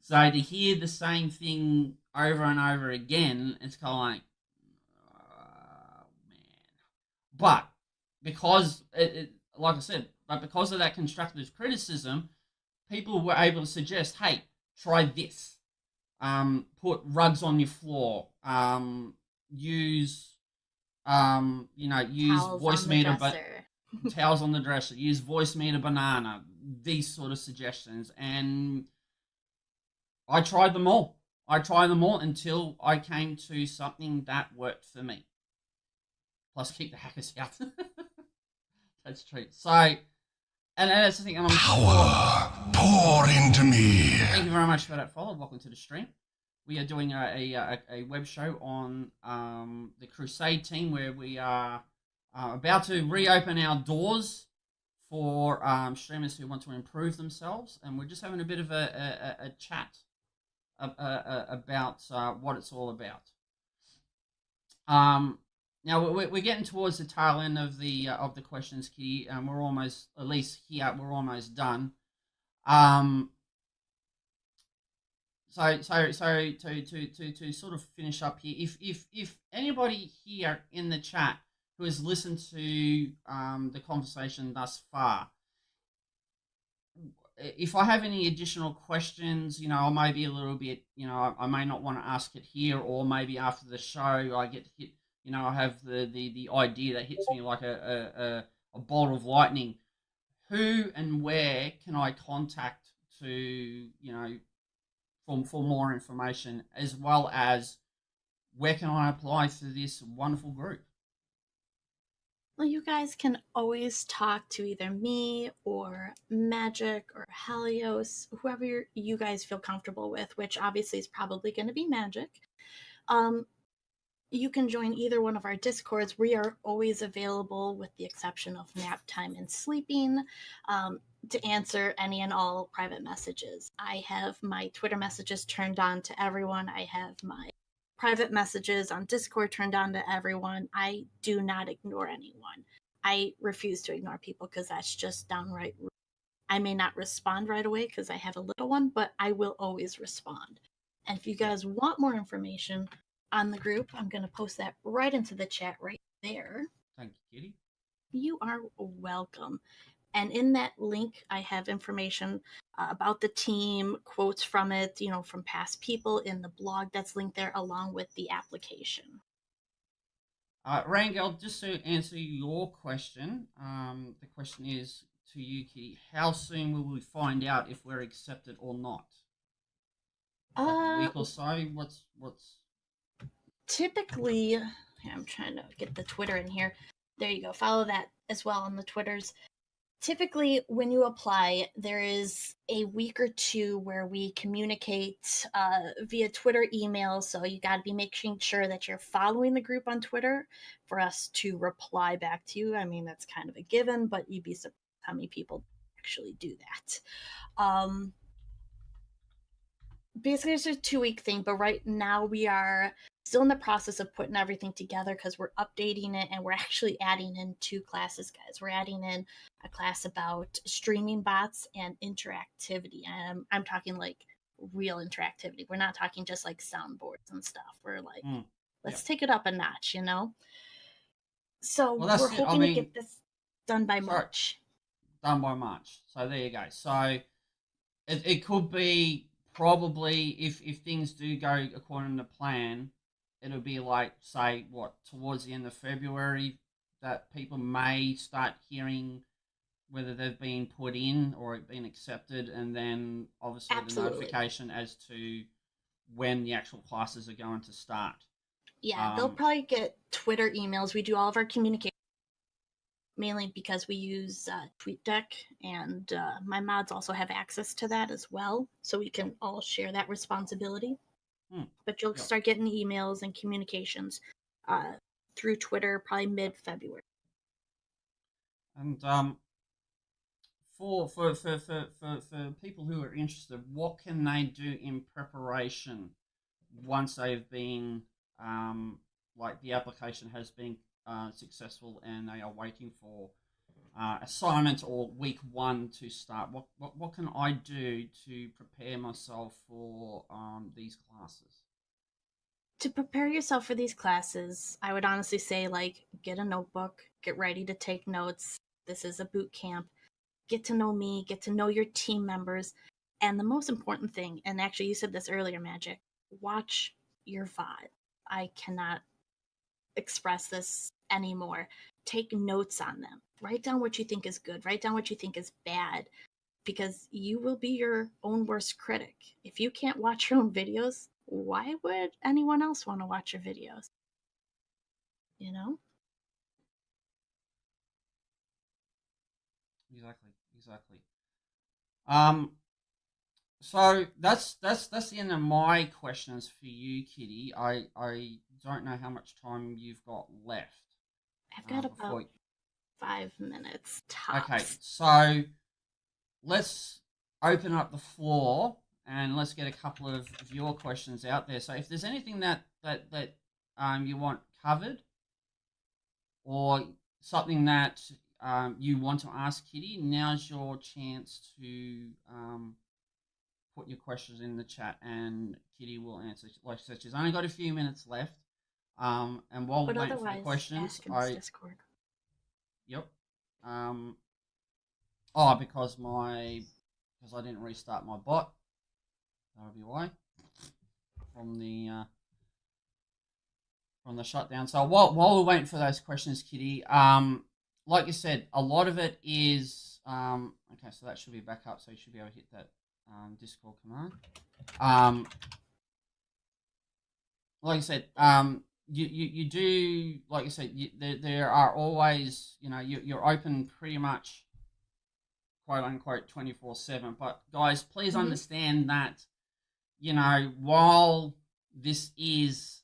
S1: So to hear the same thing over and over again, it's kind of like, oh, man. But because like I said, but because of that constructive criticism, people were able to suggest, hey, try this. Put rugs on your floor. Use use
S4: Towels
S1: voice
S4: on the
S1: meter, but
S4: dresser.
S1: towels on the dresser. Use voice meter banana. These sort of suggestions, and I tried them all. I tried them all until I came to something that worked for me. Plus, keep the hackers out. That's true. So, and that's the thing. And I'm
S3: Power, pour into me.
S1: Thank you very much for that follow. Welcome to the stream. We are doing a web show on the Crusade team where we are about to reopen our doors for streamers who want to improve themselves, and we're just having a bit of a chat about what it's all about. Now we're getting towards the tail end of the questions, Kitty. We're almost, at least here, we're almost done. So to sort of finish up here, if anybody here in the chat who has listened to the conversation thus far, if I have any additional questions, I may be a little bit, I may not want to ask it here, or maybe after the show I get hit, I have the idea that hits me like a bolt of lightning. Who and where can I contact to, for more information, as well as where can I apply for this wonderful group?
S4: Well, you guys can always talk to either me or Magic or Helios, whoever you guys feel comfortable with, which obviously is probably going to be Magic. Um, you can join either one of our Discords. We are always available, with the exception of nap time and sleeping, to answer any and all private messages. I have my Twitter messages turned on to everyone. I have my private messages on Discord turned on to everyone. I do not ignore anyone. I refuse to ignore people because that's just downright rude. I may not respond right away because I have a little one, but I will always respond. And if you guys want more information on the group, I'm going to post that right into the chat right there.
S1: Thank you, Kitty.
S4: You are welcome. And in that link, I have information about the team, quotes from it, from past people in the blog that's linked there, along with the application.
S1: Rangel, just to answer your question, the question is to you, Kitty. How soon will we find out if we're accepted or not? Like a week or so? What's
S4: typically, I'm trying to get the Twitter in here. There you go. Follow that as well on the Twitters. Typically, when you apply, there is a week or two where we communicate via Twitter, email. So you got to be making sure that you're following the group on Twitter for us to reply back to you. I mean, that's kind of a given, but you'd be surprised how many people actually do that. Basically, it's a 2-week thing, but right now we are still in the process of putting everything together because we're updating it, and we're actually adding in 2 classes, guys. We're adding in a class about streaming bots and interactivity. I'm talking like real interactivity. We're not talking just like soundboards and stuff. We're like, let's take it up a notch, So we're hoping to get this done by March.
S1: Done by March. So there you go. So it could be probably if things do go according to plan, it'll be like, say, towards the end of February that people may start hearing whether they've been put in or been accepted, and then obviously
S4: Absolutely.
S1: the notification as to when the actual classes are going to start.
S4: Yeah, they'll probably get Twitter emails. We do all of our communication mainly because we use TweetDeck, and my mods also have access to that as well, so we can all share that responsibility. But you'll start getting emails and communications through Twitter probably mid-February.
S1: And for people who are interested, what can they do in preparation once they've been like the application has been successful and they are waiting for assignment or week 1 to start? What can I do to prepare myself for these classes?
S4: To prepare yourself for these classes, I would honestly say, like, get a notebook, get ready to take notes. This is a boot camp. Get to know me, get to know your team members. And the most important thing, and actually you said this earlier, Magic, watch your VOD. I cannot express this anymore. Take notes on them. Write down what you think is good. Write down what you think is bad, because you will be your own worst critic. If you can't watch your own videos, why would anyone else want to watch your videos?
S1: Exactly. So that's the end of my questions for you, Kitty. I don't know how much time you've got left.
S4: I've got about 5 minutes tops.
S1: Okay, so let's open up the floor and let's get a couple of viewer questions out there. So if there's anything that you want covered, or something that you want to ask Kitty, now's your chance to put your questions in the chat, and Kitty will answer. Like I said, she's only got a few minutes left. And while we're waiting for the questions,
S4: Discord.
S1: Yep. Because I didn't restart my bot. That'll be why. From the shutdown. So while we're waiting for those questions, Kitty, like you said, a lot of it is okay. So that should be back up. So you should be able to hit that Discord command. Like I said, you do, like I said, there are always, you're open pretty much, quote unquote, 24/7. But guys, please
S4: Mhm.
S1: understand that, while this is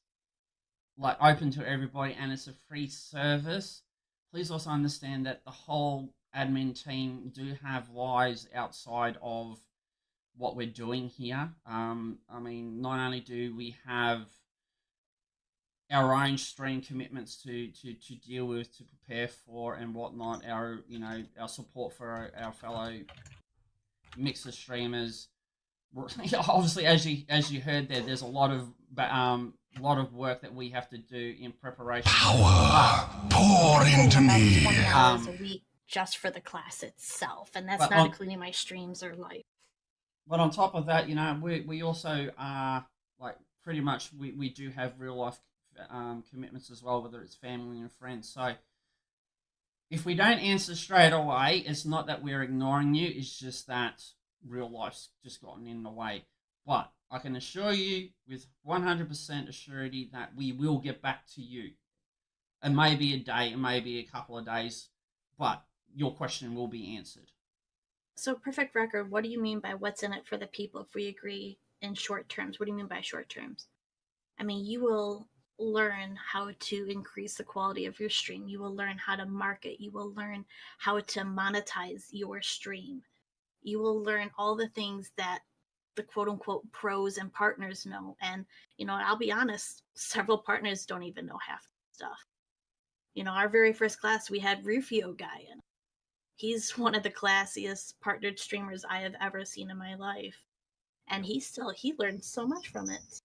S1: like open to everybody and it's a free service, please also understand that the whole admin team do have lives outside of what we're doing here. I mean, not only do we have our own stream commitments to deal with, to prepare for, and whatnot, our support for our fellow mixer streamers. Obviously, as you heard there, there's a lot of work that we have to do in preparation.
S3: Power, pour into
S4: About
S3: me.
S4: 20 hours a
S1: Um,
S4: week just for the class itself, and that's
S1: but
S4: not
S1: on
S4: including my streams or live.
S1: but on top of that, we also are like pretty much we do have real life commitments as well, whether it's family and friends. So if we don't answer straight away, it's not that we're ignoring you. It's just that real life's just gotten in the way. But I can assure you with 100% assurity that we will get back to you. It may be a day, it may be a couple of days, but your question will be answered.
S4: So, perfect record, what do you mean by what's in it for the people if we agree in short terms? What do you mean by short terms? I mean, you will learn how to increase the quality of your stream. You will learn how to market. You will learn how to monetize your stream. You will learn all the things that the quote unquote pros and partners know. And, I'll be honest, several partners don't even know half the stuff. Our very first class, we had Rufio Guy in. He's one of the classiest partnered streamers I have ever seen in my life. And he learned so much from it.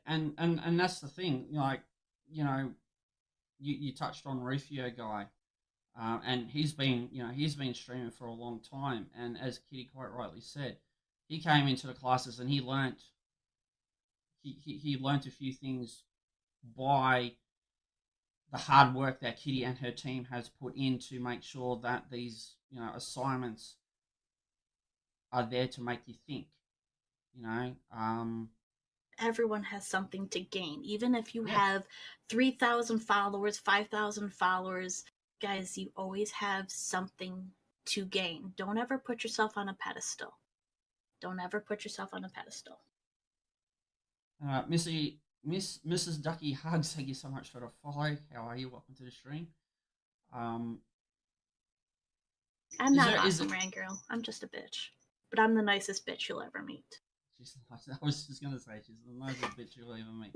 S1: And that's the thing, you know, you touched on Rufio Guy. And he's been streaming for a long time, and as Kitty quite rightly said, he came into the classes and he learnt a few things by the hard work that Kitty and her team has put in to make sure that these assignments are there to make you think. You know,
S4: Everyone has something to gain. Even if you
S1: yeah,
S4: have 3,000 followers, 5,000 followers, guys, you always have something to gain. Don't ever put yourself on a pedestal. Don't ever put yourself on a pedestal.
S1: Mrs. Ducky Hugs, thank you so much for the follow. How are you? Welcome to the stream. Um,
S4: I'm
S1: is
S4: not
S1: there is
S4: awesome,
S1: it?
S4: Rand Girl. I'm just a bitch. But I'm the nicest bitch you'll ever meet.
S1: She's nice. I was just gonna say she's the nicest bitch you'll ever meet.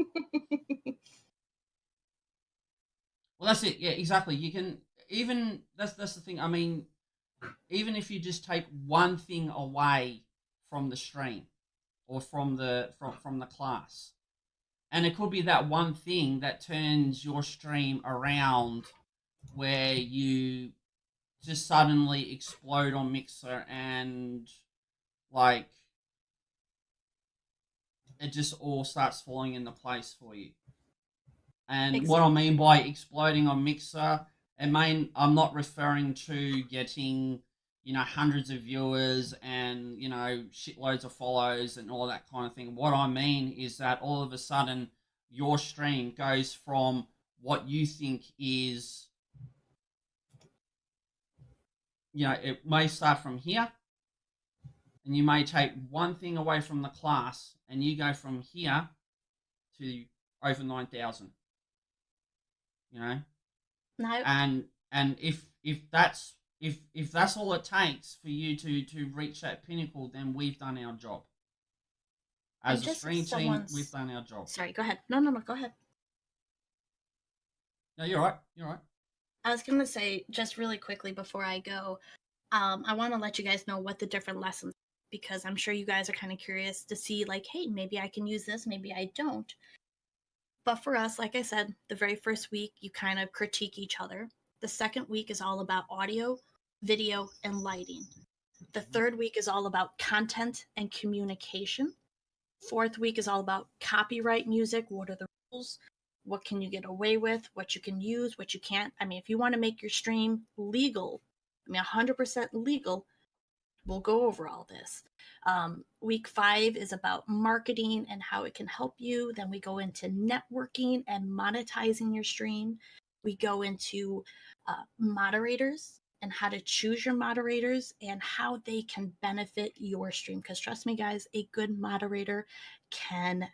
S1: Well, that's it. Yeah, exactly. You can even that's the thing. I mean, even if you just take one thing away from the stream or from the class, and it could be that one thing that turns your stream around, where you just suddenly explode on Mixer and like it just all starts falling into place for you. And what I
S4: Exactly.
S1: mean by exploding on Mixer, I'm not referring to getting, hundreds of viewers and, shitloads of follows and all that kind of thing. What I mean is that all of a sudden your stream goes from what you think is, it may start from here and you may take one thing away from the class and you go from here to over 9,000, you know?
S4: Now,
S1: And if that's all it takes for you to reach that pinnacle, then we've done our job.
S4: and
S1: As a
S4: just if
S1: stream team, we've
S4: someone's.
S1: done our job.
S4: Sorry, go ahead. No, go ahead.
S1: No, you're right. You're right.
S4: I was going to say, just really quickly before I go, I want to let you guys know what the different lessons, because I'm sure you guys are kind of curious to see, like, hey, maybe I can use this, maybe I don't. But for us, like I said, the very first week, you kind of critique each other. The second week is all about audio, video, and lighting. The third week is all about content and communication. Fourth week is all about copyright music. What are the rules? What can you get away with? What you can use, what you can't. I mean, if you want to make your stream legal, 100% legal, we'll go over all this. Week 5 is about marketing and how it can help you. Then we go into networking and monetizing your stream. We go into moderators and how to choose your moderators and how they can benefit your stream. Because trust me, guys, a good moderator can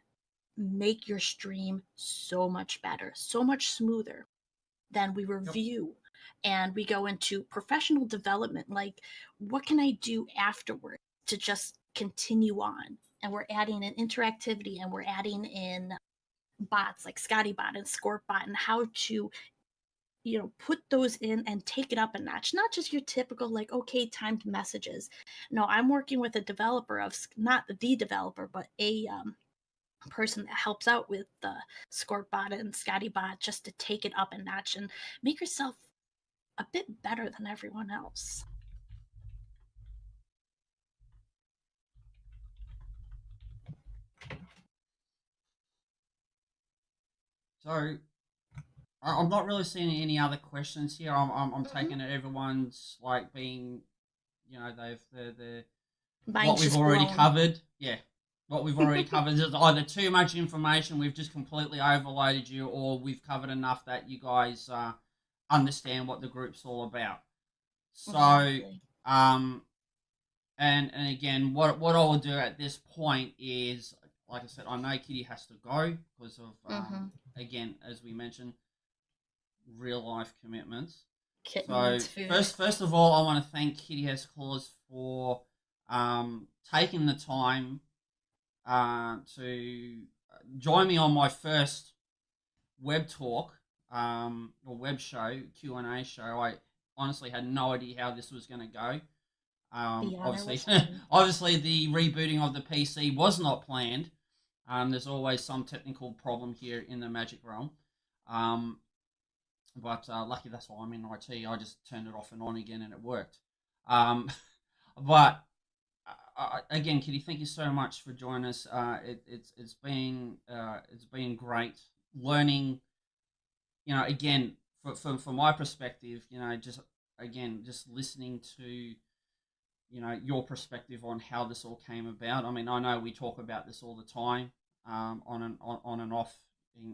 S4: make your stream so much better, so much smoother. Then we review and we go into professional development, like what can I do afterward to just continue on. And we're adding in interactivity, and we're adding in bots like Scotty Bot and Scorp Bot, and how to put those in and take it up a notch. Not just your typical like okay timed messages. No, I'm working with a developer of, not the developer, but a person that helps out with the Scorpbot and Scottybot, just to take it up a notch and make yourself a bit better than everyone else.
S1: So I'm not really seeing any other questions here. I'm taking it everyone's like being, they're what we've already covered. Yeah, what we've already covered is either too much information, we've just completely overloaded you, or we've covered enough that you guys understand what the group's all about. So,
S4: Exactly.
S1: and again, what I will do at this point is, like I said, I know Kitty has to go because of again, as we mentioned, real life commitments. So first of all, I want to thank Kitty Has Claws for taking the time to join me on my first web talk or web show, Q&A show. I honestly had no idea how this was going to go. Obviously, the rebooting of the PC was not planned. There's always some technical problem here in the Magic realm. But lucky that's why I'm in IT. I just turned it off and on again, and it worked. But again, Kitty, thank you so much for joining us. It's been great learning. Again, from my perspective, just listening to your perspective on how this all came about. I mean, I know we talk about this all the time, on and off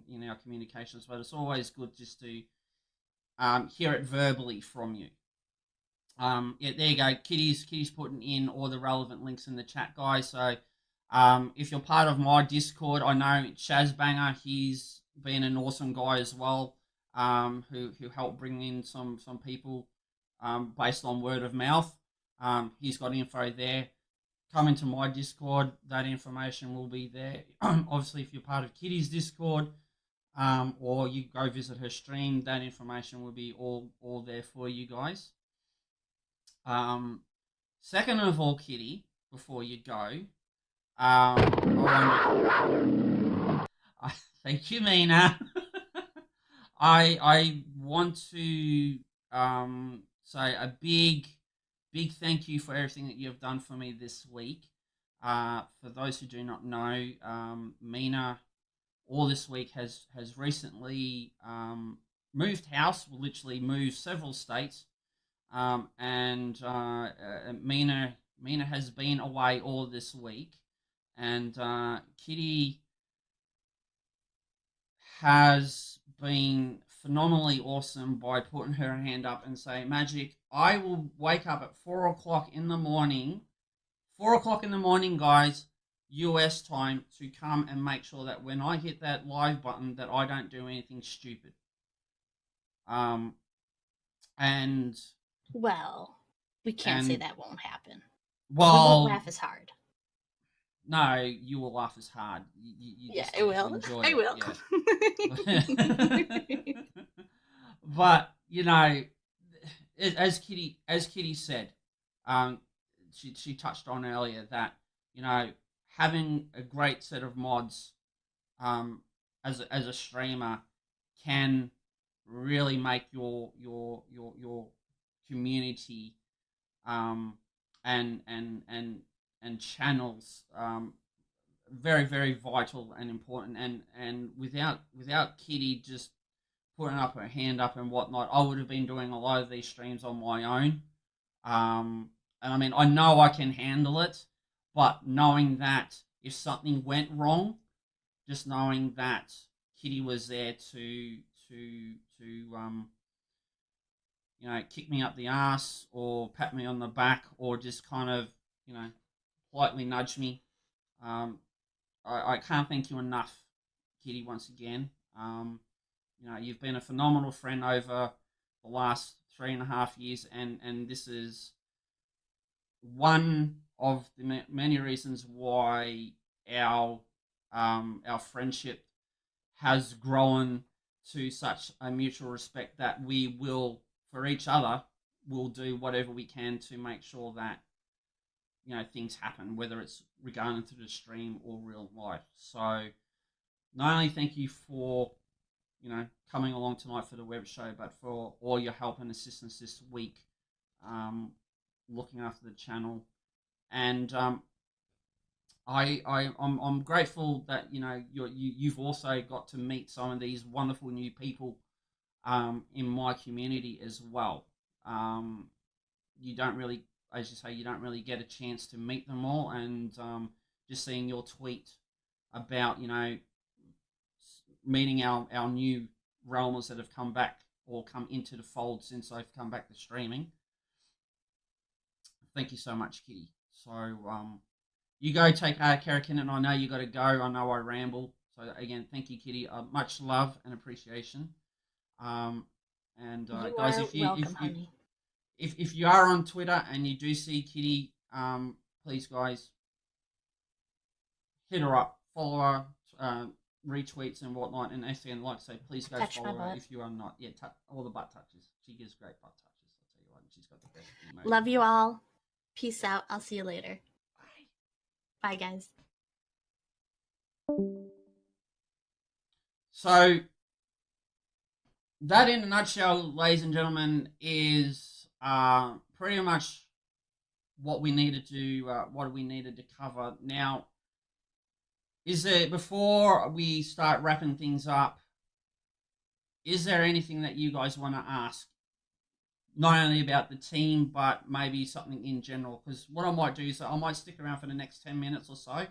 S1: in our communications, but it's always good just to hear it verbally from you. Yeah, there you go. Kitty's putting in all the relevant links in the chat, guys. So if you're part of my Discord, I know Shazbanger, he's been an awesome guy as well, who helped bring in some people based on word of mouth. He's got info there. Come into my Discord, that information will be there. Obviously, if you're part of Kitty's Discord, or you go visit her stream, that information will be all there for you guys. Second of all, Kitty, before you go, thank you, Mina. I want to say a big thank you for everything that you've done for me this week. For those who do not know, Mina, all this week has recently moved house, literally moved several states, and Mina has been away all this week, and Kitty has been phenomenally awesome by putting her hand up and saying, Magic, I will wake up at 4 o'clock in the morning, 4 o'clock in the morning, guys, US time, to come and make sure that when I hit that live button that I don't do anything stupid. And
S4: well, we can't say that won't happen.
S1: Well,
S4: we won't laugh as hard.
S1: No, you will laugh as hard. You
S4: yeah, I will. I will.
S1: Yeah. But as Kitty said, she touched on earlier that having a great set of mods, as a streamer, can really make your community, and channels very, very vital and important, and without Kitty just putting up her hand up and whatnot, I would have been doing a lot of these streams on my own. And I mean, I know I can handle it, but knowing that if something went wrong, just knowing that Kitty was there to kick me up the ass or pat me on the back or just kind of, you know, politely nudge me. Um, I can't thank you enough, Kitty, once again. You've been a phenomenal friend over the last 3.5 years, and this is one of the many reasons why our friendship has grown to such a mutual respect that we will, for each other, will do whatever we can to make sure that things happen, whether it's regarding to the stream or real life. So not only thank you for coming along tonight for the web show, but for all your help and assistance this week, looking after the channel, and I'm grateful that you've also got to meet some of these wonderful new people in my community as well. You don't really, as you say, you don't really get a chance to meet them all, and just seeing your tweet about meeting our new realmers that have come back or come into the fold since I've come back to streaming. Thank you so much, Kitty. So you go take Karakin, and I know you got to go. I know I ramble. So again, thank you, Kitty. Much love and appreciation. And
S4: You
S1: guys,
S4: are welcome, honey.
S1: If you are on Twitter and you do see Kitty, please, guys, hit her up, follow her, retweets and whatnot. And again, like I say, please go
S4: Touch
S1: follow
S4: my
S1: her
S4: butt.
S1: if you are not. Yeah, all the butt touches. She gives great butt touches. I'll tell you what. She's got the best emoji.
S4: Love you all. Peace out. I'll see you later. Bye, guys.
S1: So that, in a nutshell, ladies and gentlemen, is pretty much what we needed to cover. Now, is there, before we start wrapping things up, is there anything that you guys want to ask? Not only about the team, but maybe something in general. Because what I might do is I might stick around for the next 10 minutes or so.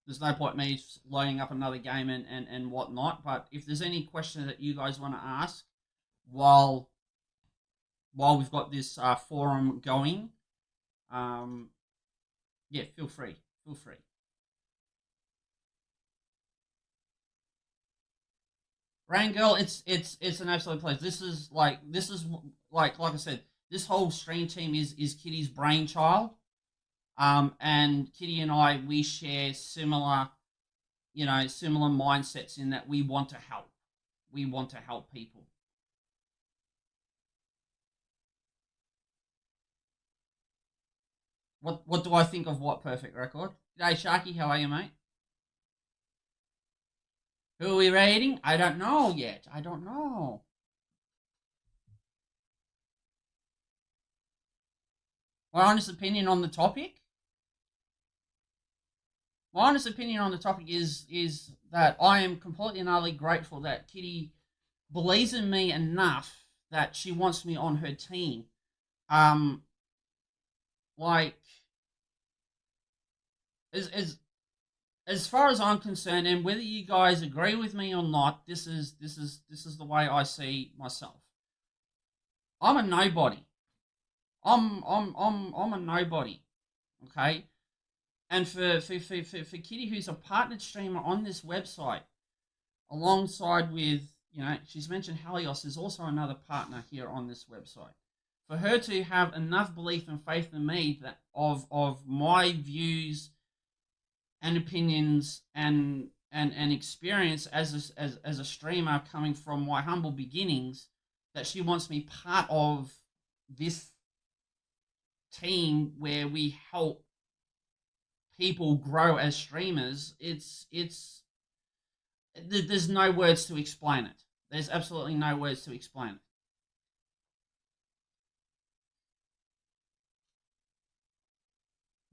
S1: There's no point me loading up another game and whatnot. But if there's any question that you guys want to ask while we've got this forum going, yeah, feel free. Feel free. Rain Girl, it's an absolute pleasure. This is like I said, this whole stream team is Kitty's brainchild. And Kitty and I, we share similar mindsets in that we want to help. We want to help people. What do I think of what Perfect Record? G'day, Sharky, how are you, mate? Who are we rating? I don't know yet. I don't know. My honest opinion on the topic? My honest opinion on the topic is that I am completely and utterly grateful that Kitty believes in me enough that she wants me on her team. Like, as far as I'm concerned, and whether you guys agree with me or not, this is the way I see myself. I'm a nobody. I'm a nobody. Okay? And for Kitty, who's a partnered streamer on this website, alongside with, she's mentioned Helios is also another partner here on this website. For her to have enough belief and faith in me that of my views and opinions and experience as a streamer coming from my humble beginnings, that she wants me part of this team where we help people grow as streamers, there's no words to explain it. There's absolutely no words to explain it.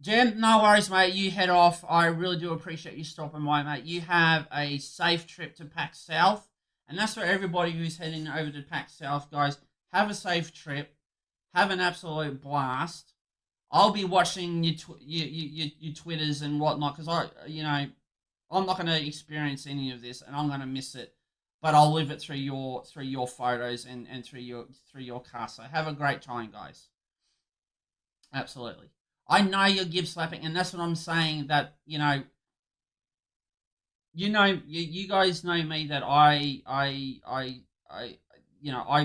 S1: Jem, no worries, mate. You head off. I really do appreciate you stopping by, mate. You have a safe trip to PAX South. And that's for everybody who's heading over to PAX South, guys. Have a safe trip. have an absolute blast. I'll be watching your Twitters and whatnot because I'm not going to experience any of this and I'm going to miss it, but I'll live it through your photos and through your cast. So have a great time, guys. Absolutely. I know you're give slapping, and that's what I'm saying. That you guys know me that I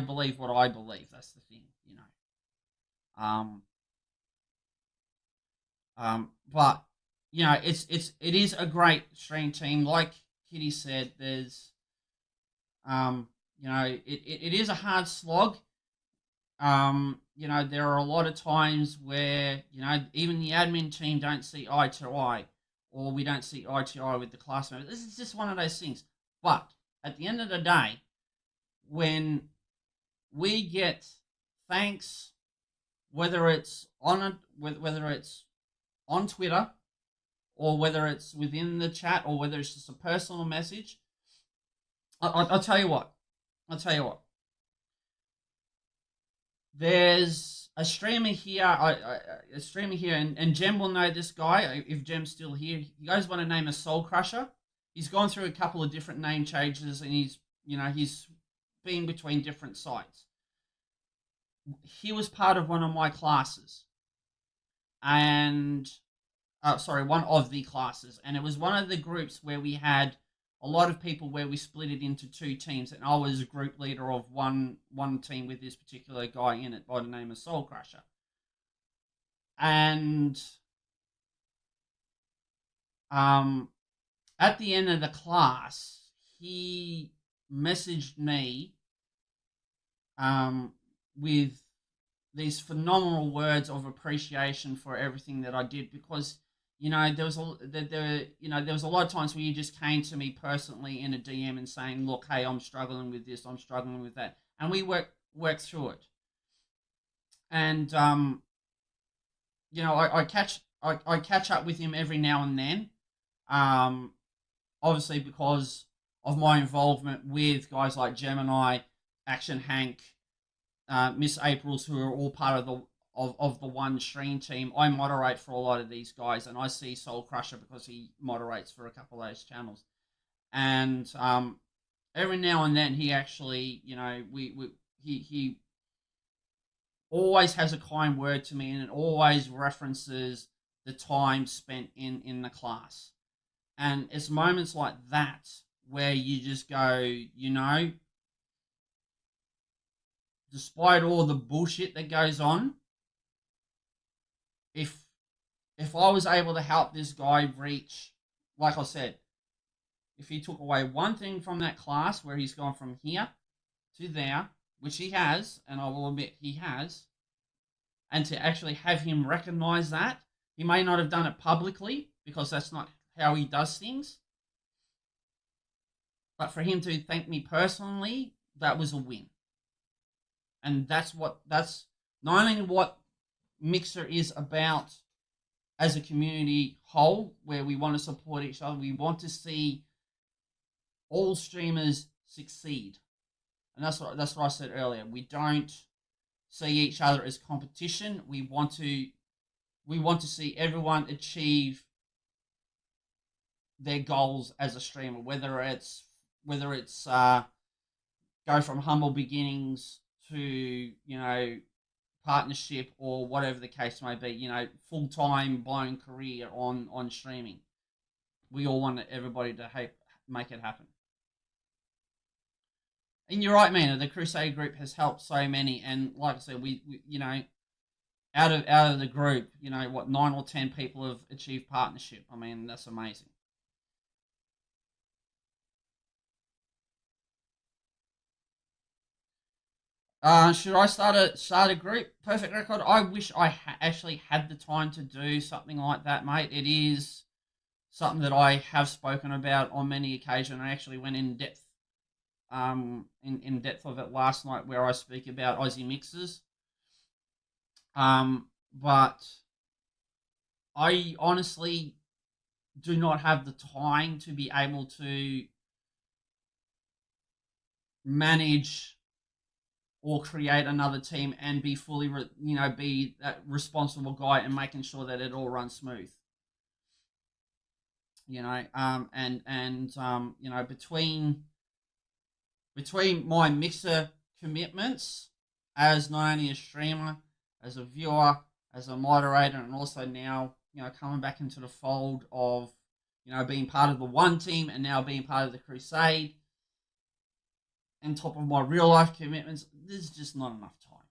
S1: believe what I believe. That's the thing. Um, but it is a great stream team. Like Kitty said, there's it is a hard slog. There are a lot of times where even the admin team don't see eye to eye, or we don't see eye to eye with the class members. This is just one of those things. But at the end of the day, when we get thanks, whether it's whether it's on Twitter, or whether it's within the chat, or whether it's just a personal message, I'll tell you what. I'll tell you what. There's a streamer here, and Jem will know this guy if Jem's still here. You guys want to name a Soul Crusher? He's gone through a couple of different name changes, and he's been between different sites. He was part of one of my classes, and one of the classes, and it was one of the groups where we had a lot of people where we split it into two teams, and I was a group leader of one team with this particular guy in it by the name of Soul Crusher. And at the end of the class, he messaged me with these phenomenal words of appreciation for everything that I did, because there was a lot of times where you just came to me personally in a DM and saying, look, hey, I'm struggling with this, I'm struggling with that, and we work through it. And I catch up with him every now and then, obviously because of my involvement with guys like Gemini, Action Hank, Miss Aprils, who are all part of the one stream team. I moderate for a lot of these guys, and I see Soul Crusher because he moderates for a couple of those channels. And every now and then he actually, he always has a kind word to me, and it always references the time spent in the class. And it's moments like that where you just go, despite all the bullshit that goes on, if I was able to help this guy reach, like I said, if he took away one thing from that class where he's gone from here to there, which he has, and I will admit he has, and to actually have him recognize that, he may not have done it publicly because that's not how he does things, but for him to thank me personally, that was a win. And that's not only what Mixer is about as a community whole, where we want to support each other, we want to see all streamers succeed. And that's what I said earlier. We don't see each other as competition. We want to see everyone achieve their goals as a streamer, whether it's go from humble beginnings to partnership, or whatever the case may be, full-time blown career on streaming. We all want everybody to make it happen. And you're right, man. The Crusade group has helped so many, and like I said, we out of the group, 9 or 10 people have achieved partnership. I mean, that's amazing. Should I start a group? Perfect Record. I wish I actually had the time to do something like that, mate. It is something that I have spoken about on many occasions. I actually went in depth, in depth of it last night, where I speak about Aussie mixes. But I honestly do not have the time to be able to manage or create another team and be fully, be that responsible guy and making sure that it all runs smooth. Between my Mixer commitments as not only a streamer, as a viewer, as a moderator, and also now, coming back into the fold of, being part of the one team and now being part of the Crusade, on top of my real life commitments, there's just not enough time.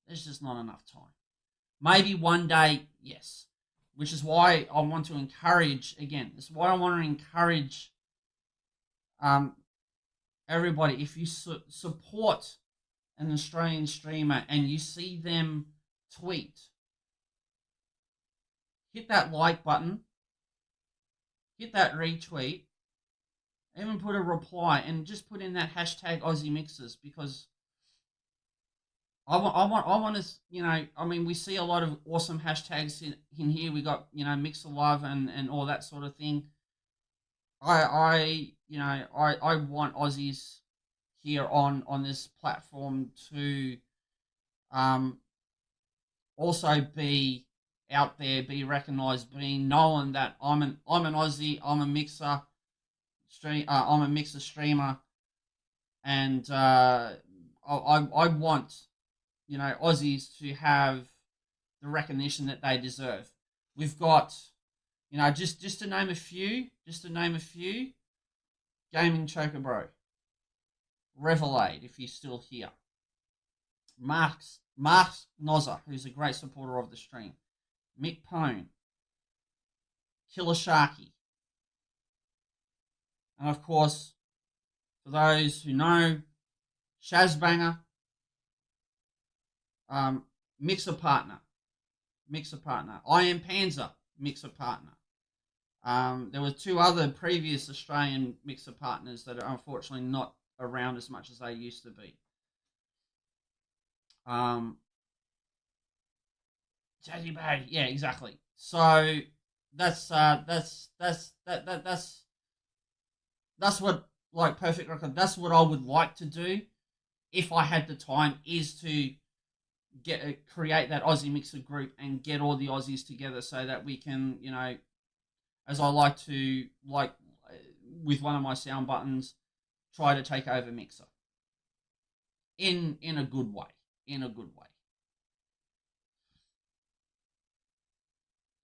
S1: There's just not enough time. Maybe one day, yes. Which is why I want to encourage, again, this is why I want to encourage everybody. If you support an Australian streamer and you see them tweet, hit that like button, hit that retweet, even put a reply, and just put in that hashtag Aussie Mixers, because I want to, we see a lot of awesome hashtags in here. We got, Mixer Love and all that sort of thing. I want Aussies here on this platform to also be out there, be recognised, being known that I'm an Aussie, I'm a mixer I'm a mixer streamer, and I want, Aussies to have the recognition that they deserve. We've got, just to name a few, Gaming Chocobro, Revelade, if you're still here, Mark Nozza, who's a great supporter of the stream, Mick Pone, Killer Sharky, and of course, for those who know, Shazbanger, Mixer Partner, I Am Panzer, Mixer Partner. There were 2 other previous Australian Mixer Partners that are unfortunately not around as much as they used to be. Jazzy Bay, yeah, exactly. So that's what, like, perfect record. That's what I would like to do if I had the time, is to create that Aussie Mixer group and get all the Aussies together so that we can, as I like to, with one of my sound buttons, try to take over Mixer in a good way.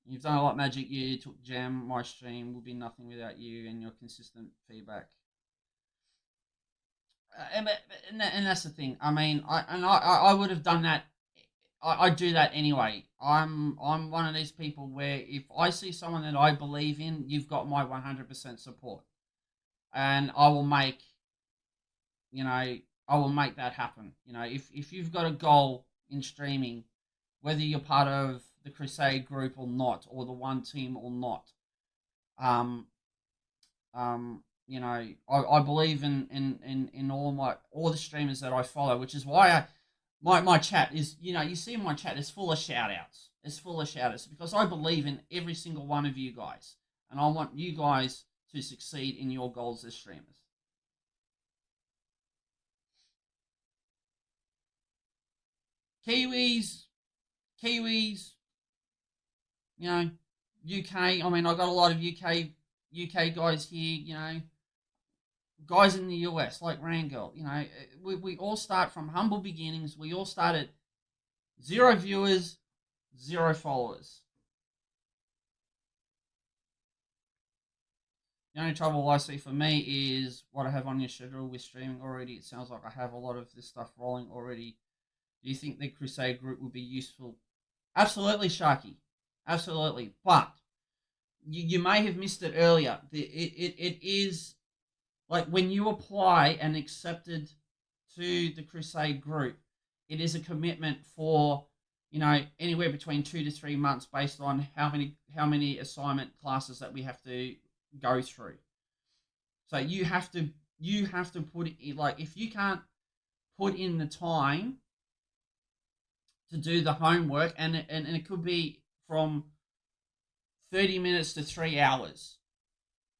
S1: You've done a lot, Magic. You took Jam. My stream would be nothing without you and your consistent feedback. And that's the thing. I would have done that. I do that anyway. I'm one of these people where if I see someone that I believe in, you've got my 100% support, and I will make that happen. If you've got a goal in streaming, whether you're part of the Crusade group or not, or the one team or not, I believe in all the streamers that I follow, which is why my chat is, you see in my chat, it's full of shout outs. Because I believe in every single one of you guys, and I want you guys to succeed in your goals as streamers. Kiwis, UK. I got a lot of UK guys here. Guys in the US like Rangirl. We all start from humble beginnings. We all start at 0 viewers, 0 followers. The only trouble I see for me is what I have on your schedule with streaming already. It sounds like I have a lot of this stuff rolling already. Do you think the Crusade group would be useful? Absolutely, Sharky. Absolutely. But you may have missed it earlier. It is, like, when you apply and accepted to the Crusade group, it is a commitment for, anywhere between 2 to 3 months based on how many assignment classes that we have to go through. So you have to put it, like, if you can't put in the time to do the homework, and it could be from 30 minutes to 3 hours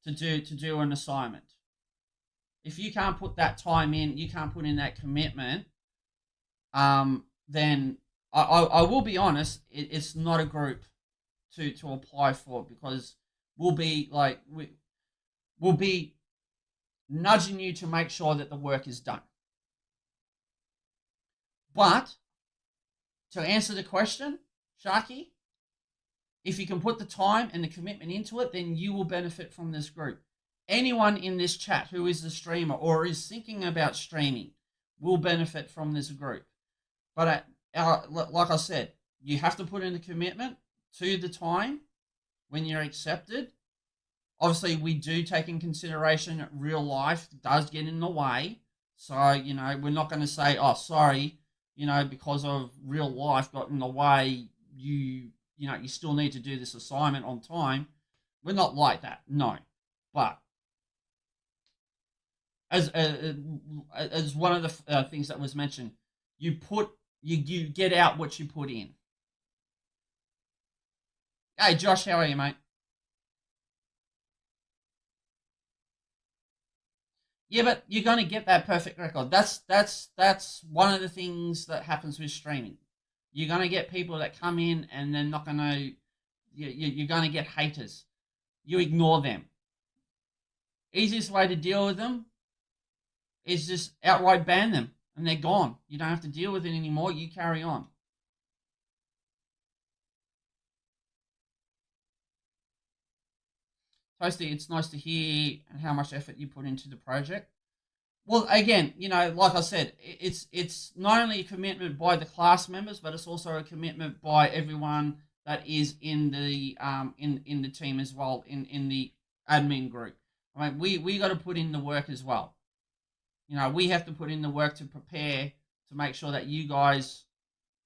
S1: to do an assignment. If you can't put that time in, you can't put in that commitment, then I will be honest, it's not a group to apply for, because we'll be like we'll be nudging you to make sure that the work is done. But to answer the question, Sharky, if you can put the time and the commitment into it, then you will benefit from this group. Anyone in this chat who is a streamer or is thinking about streaming will benefit from this group. But like I said, you have to put in the commitment to the time when you're accepted. Obviously, we do take in consideration real life does get in the way. So, we're not going to say, oh, sorry, because of real life got in the way, you still need to do this assignment on time. We're not like that, no. But as one of the things that was mentioned, you get out what you put in. Hey, Josh, how are you, mate? Yeah, but you're going to get that perfect record. That's one of the things that happens with streaming. You're going to get people that come in and they're not going to. You're going to get haters. You ignore them. Easiest way to deal with them is just outright ban them, and they're gone. You don't have to deal with it anymore. You carry on. Toasty, it's nice to hear how much effort you put into the project. Well, again, like I said, it's not only a commitment by the class members, but it's also a commitment by everyone that is in the in the team as well, in the admin group. I mean, we got to put in the work as well. We have to put in the work to prepare to make sure that you guys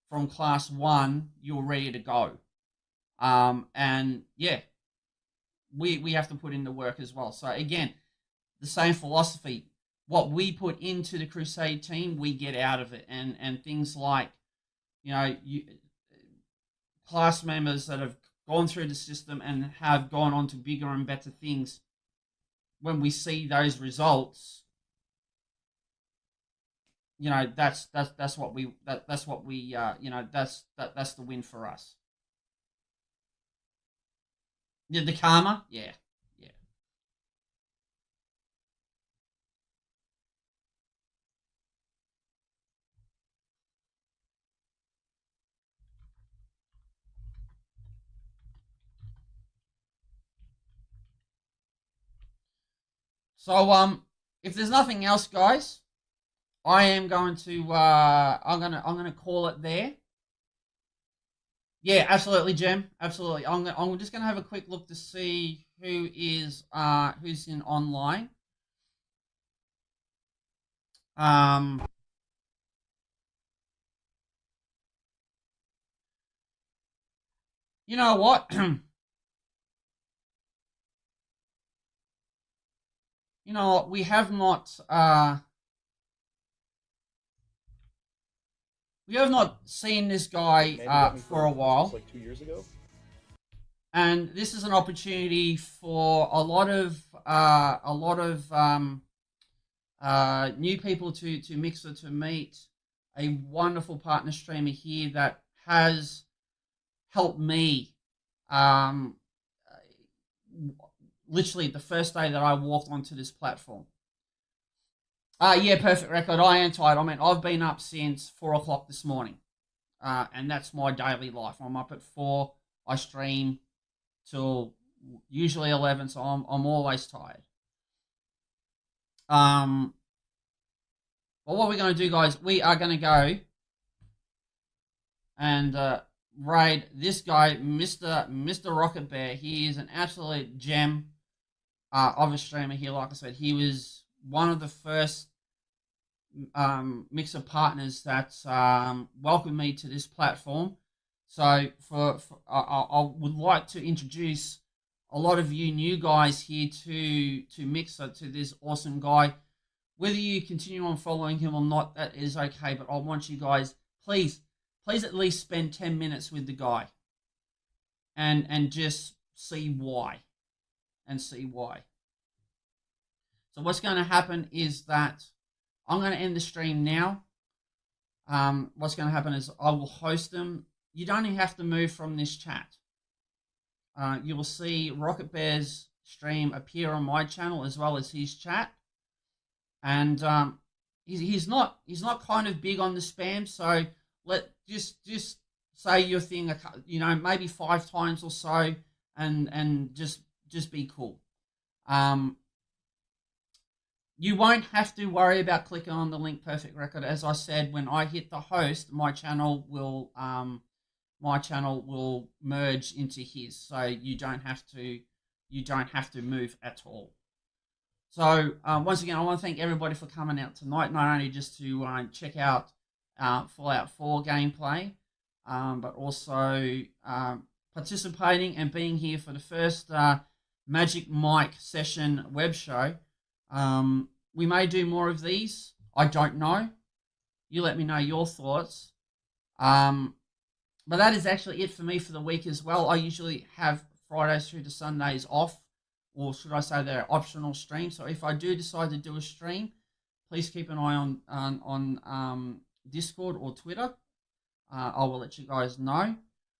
S1: from class 1 you're ready to go. And yeah, we have to put in the work as well. So again, the same philosophy. What we put into the Crusade team, we get out of it, and things like, class members that have gone through the system and have gone on to bigger and better things. When we see those results, that's what we that's what we that's the win for us. Yeah, the karma, yeah. So if there's nothing else, guys, I am going to I'm gonna call it there. Yeah, absolutely, Jem. Absolutely. I'm just gonna have a quick look to see who's in online. You know what? You know what? We have not seen this guy for a while.
S5: Like 2 years ago.
S1: And this is an opportunity for a lot of new people to Mixer to meet a wonderful partner streamer here that has helped me. Literally the first day that I walked onto this platform. Yeah, perfect record. I am tired. I mean, I've been up since 4 o'clock this morning, and that's my daily life. I'm up at 4. I stream till usually 11, so I'm always tired. But what we're going to do, guys, we are going to go and raid this guy, Mr. Rocket Bear. He is an absolute gem of a streamer here. Like I said, he was one of the first Mixer partners that welcomed me to this platform. So I would like to introduce a lot of you new guys here to Mixer, to this awesome guy. Whether you continue on following him or not, that is okay. But I want you guys, please at least spend 10 minutes with the guy, and just see why, So what's going to happen is that I'm going to end the stream now. what's going to happen is I will host them. You don't even have to move from this chat. You will see Rocket Bear's stream appear on my channel as well as his chat, and he's not kind of big on the spam. So just say your thing, maybe 5 times or so, and just be cool. You won't have to worry about clicking on the link perfect record. As I said, when I hit the host, my channel will merge into his, so you don't have to move at all. So once again, I want to thank everybody for coming out tonight, not only just to check out Fallout 4 gameplay, but also participating and being here for the first Magic Mike session web show. We may do more of these. I don't know. You let me know your thoughts. But that is actually it for me for the week as well. I usually have Fridays through to Sundays off, or should I say they're optional streams. So if I do decide to do a stream, please keep an eye on Discord or Twitter. I will let you guys know.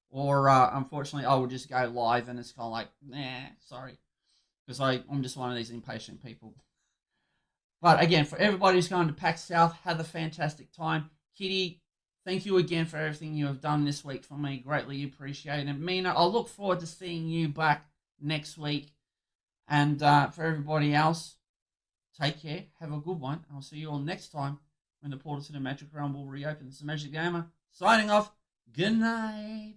S1: Or unfortunately, I will just go live and it's kind of like, sorry. Because I'm just one of these impatient people. But again, for everybody who's going to PAX South, have a fantastic time. Kitty, thank you again for everything you have done this week for me. Greatly appreciated. And Mina, I look forward to seeing you back next week. And for everybody else, take care. Have a good one. I'll see you all next time when the portal to the Magic Realm will reopen. This is Magic Gamer signing off. Good night.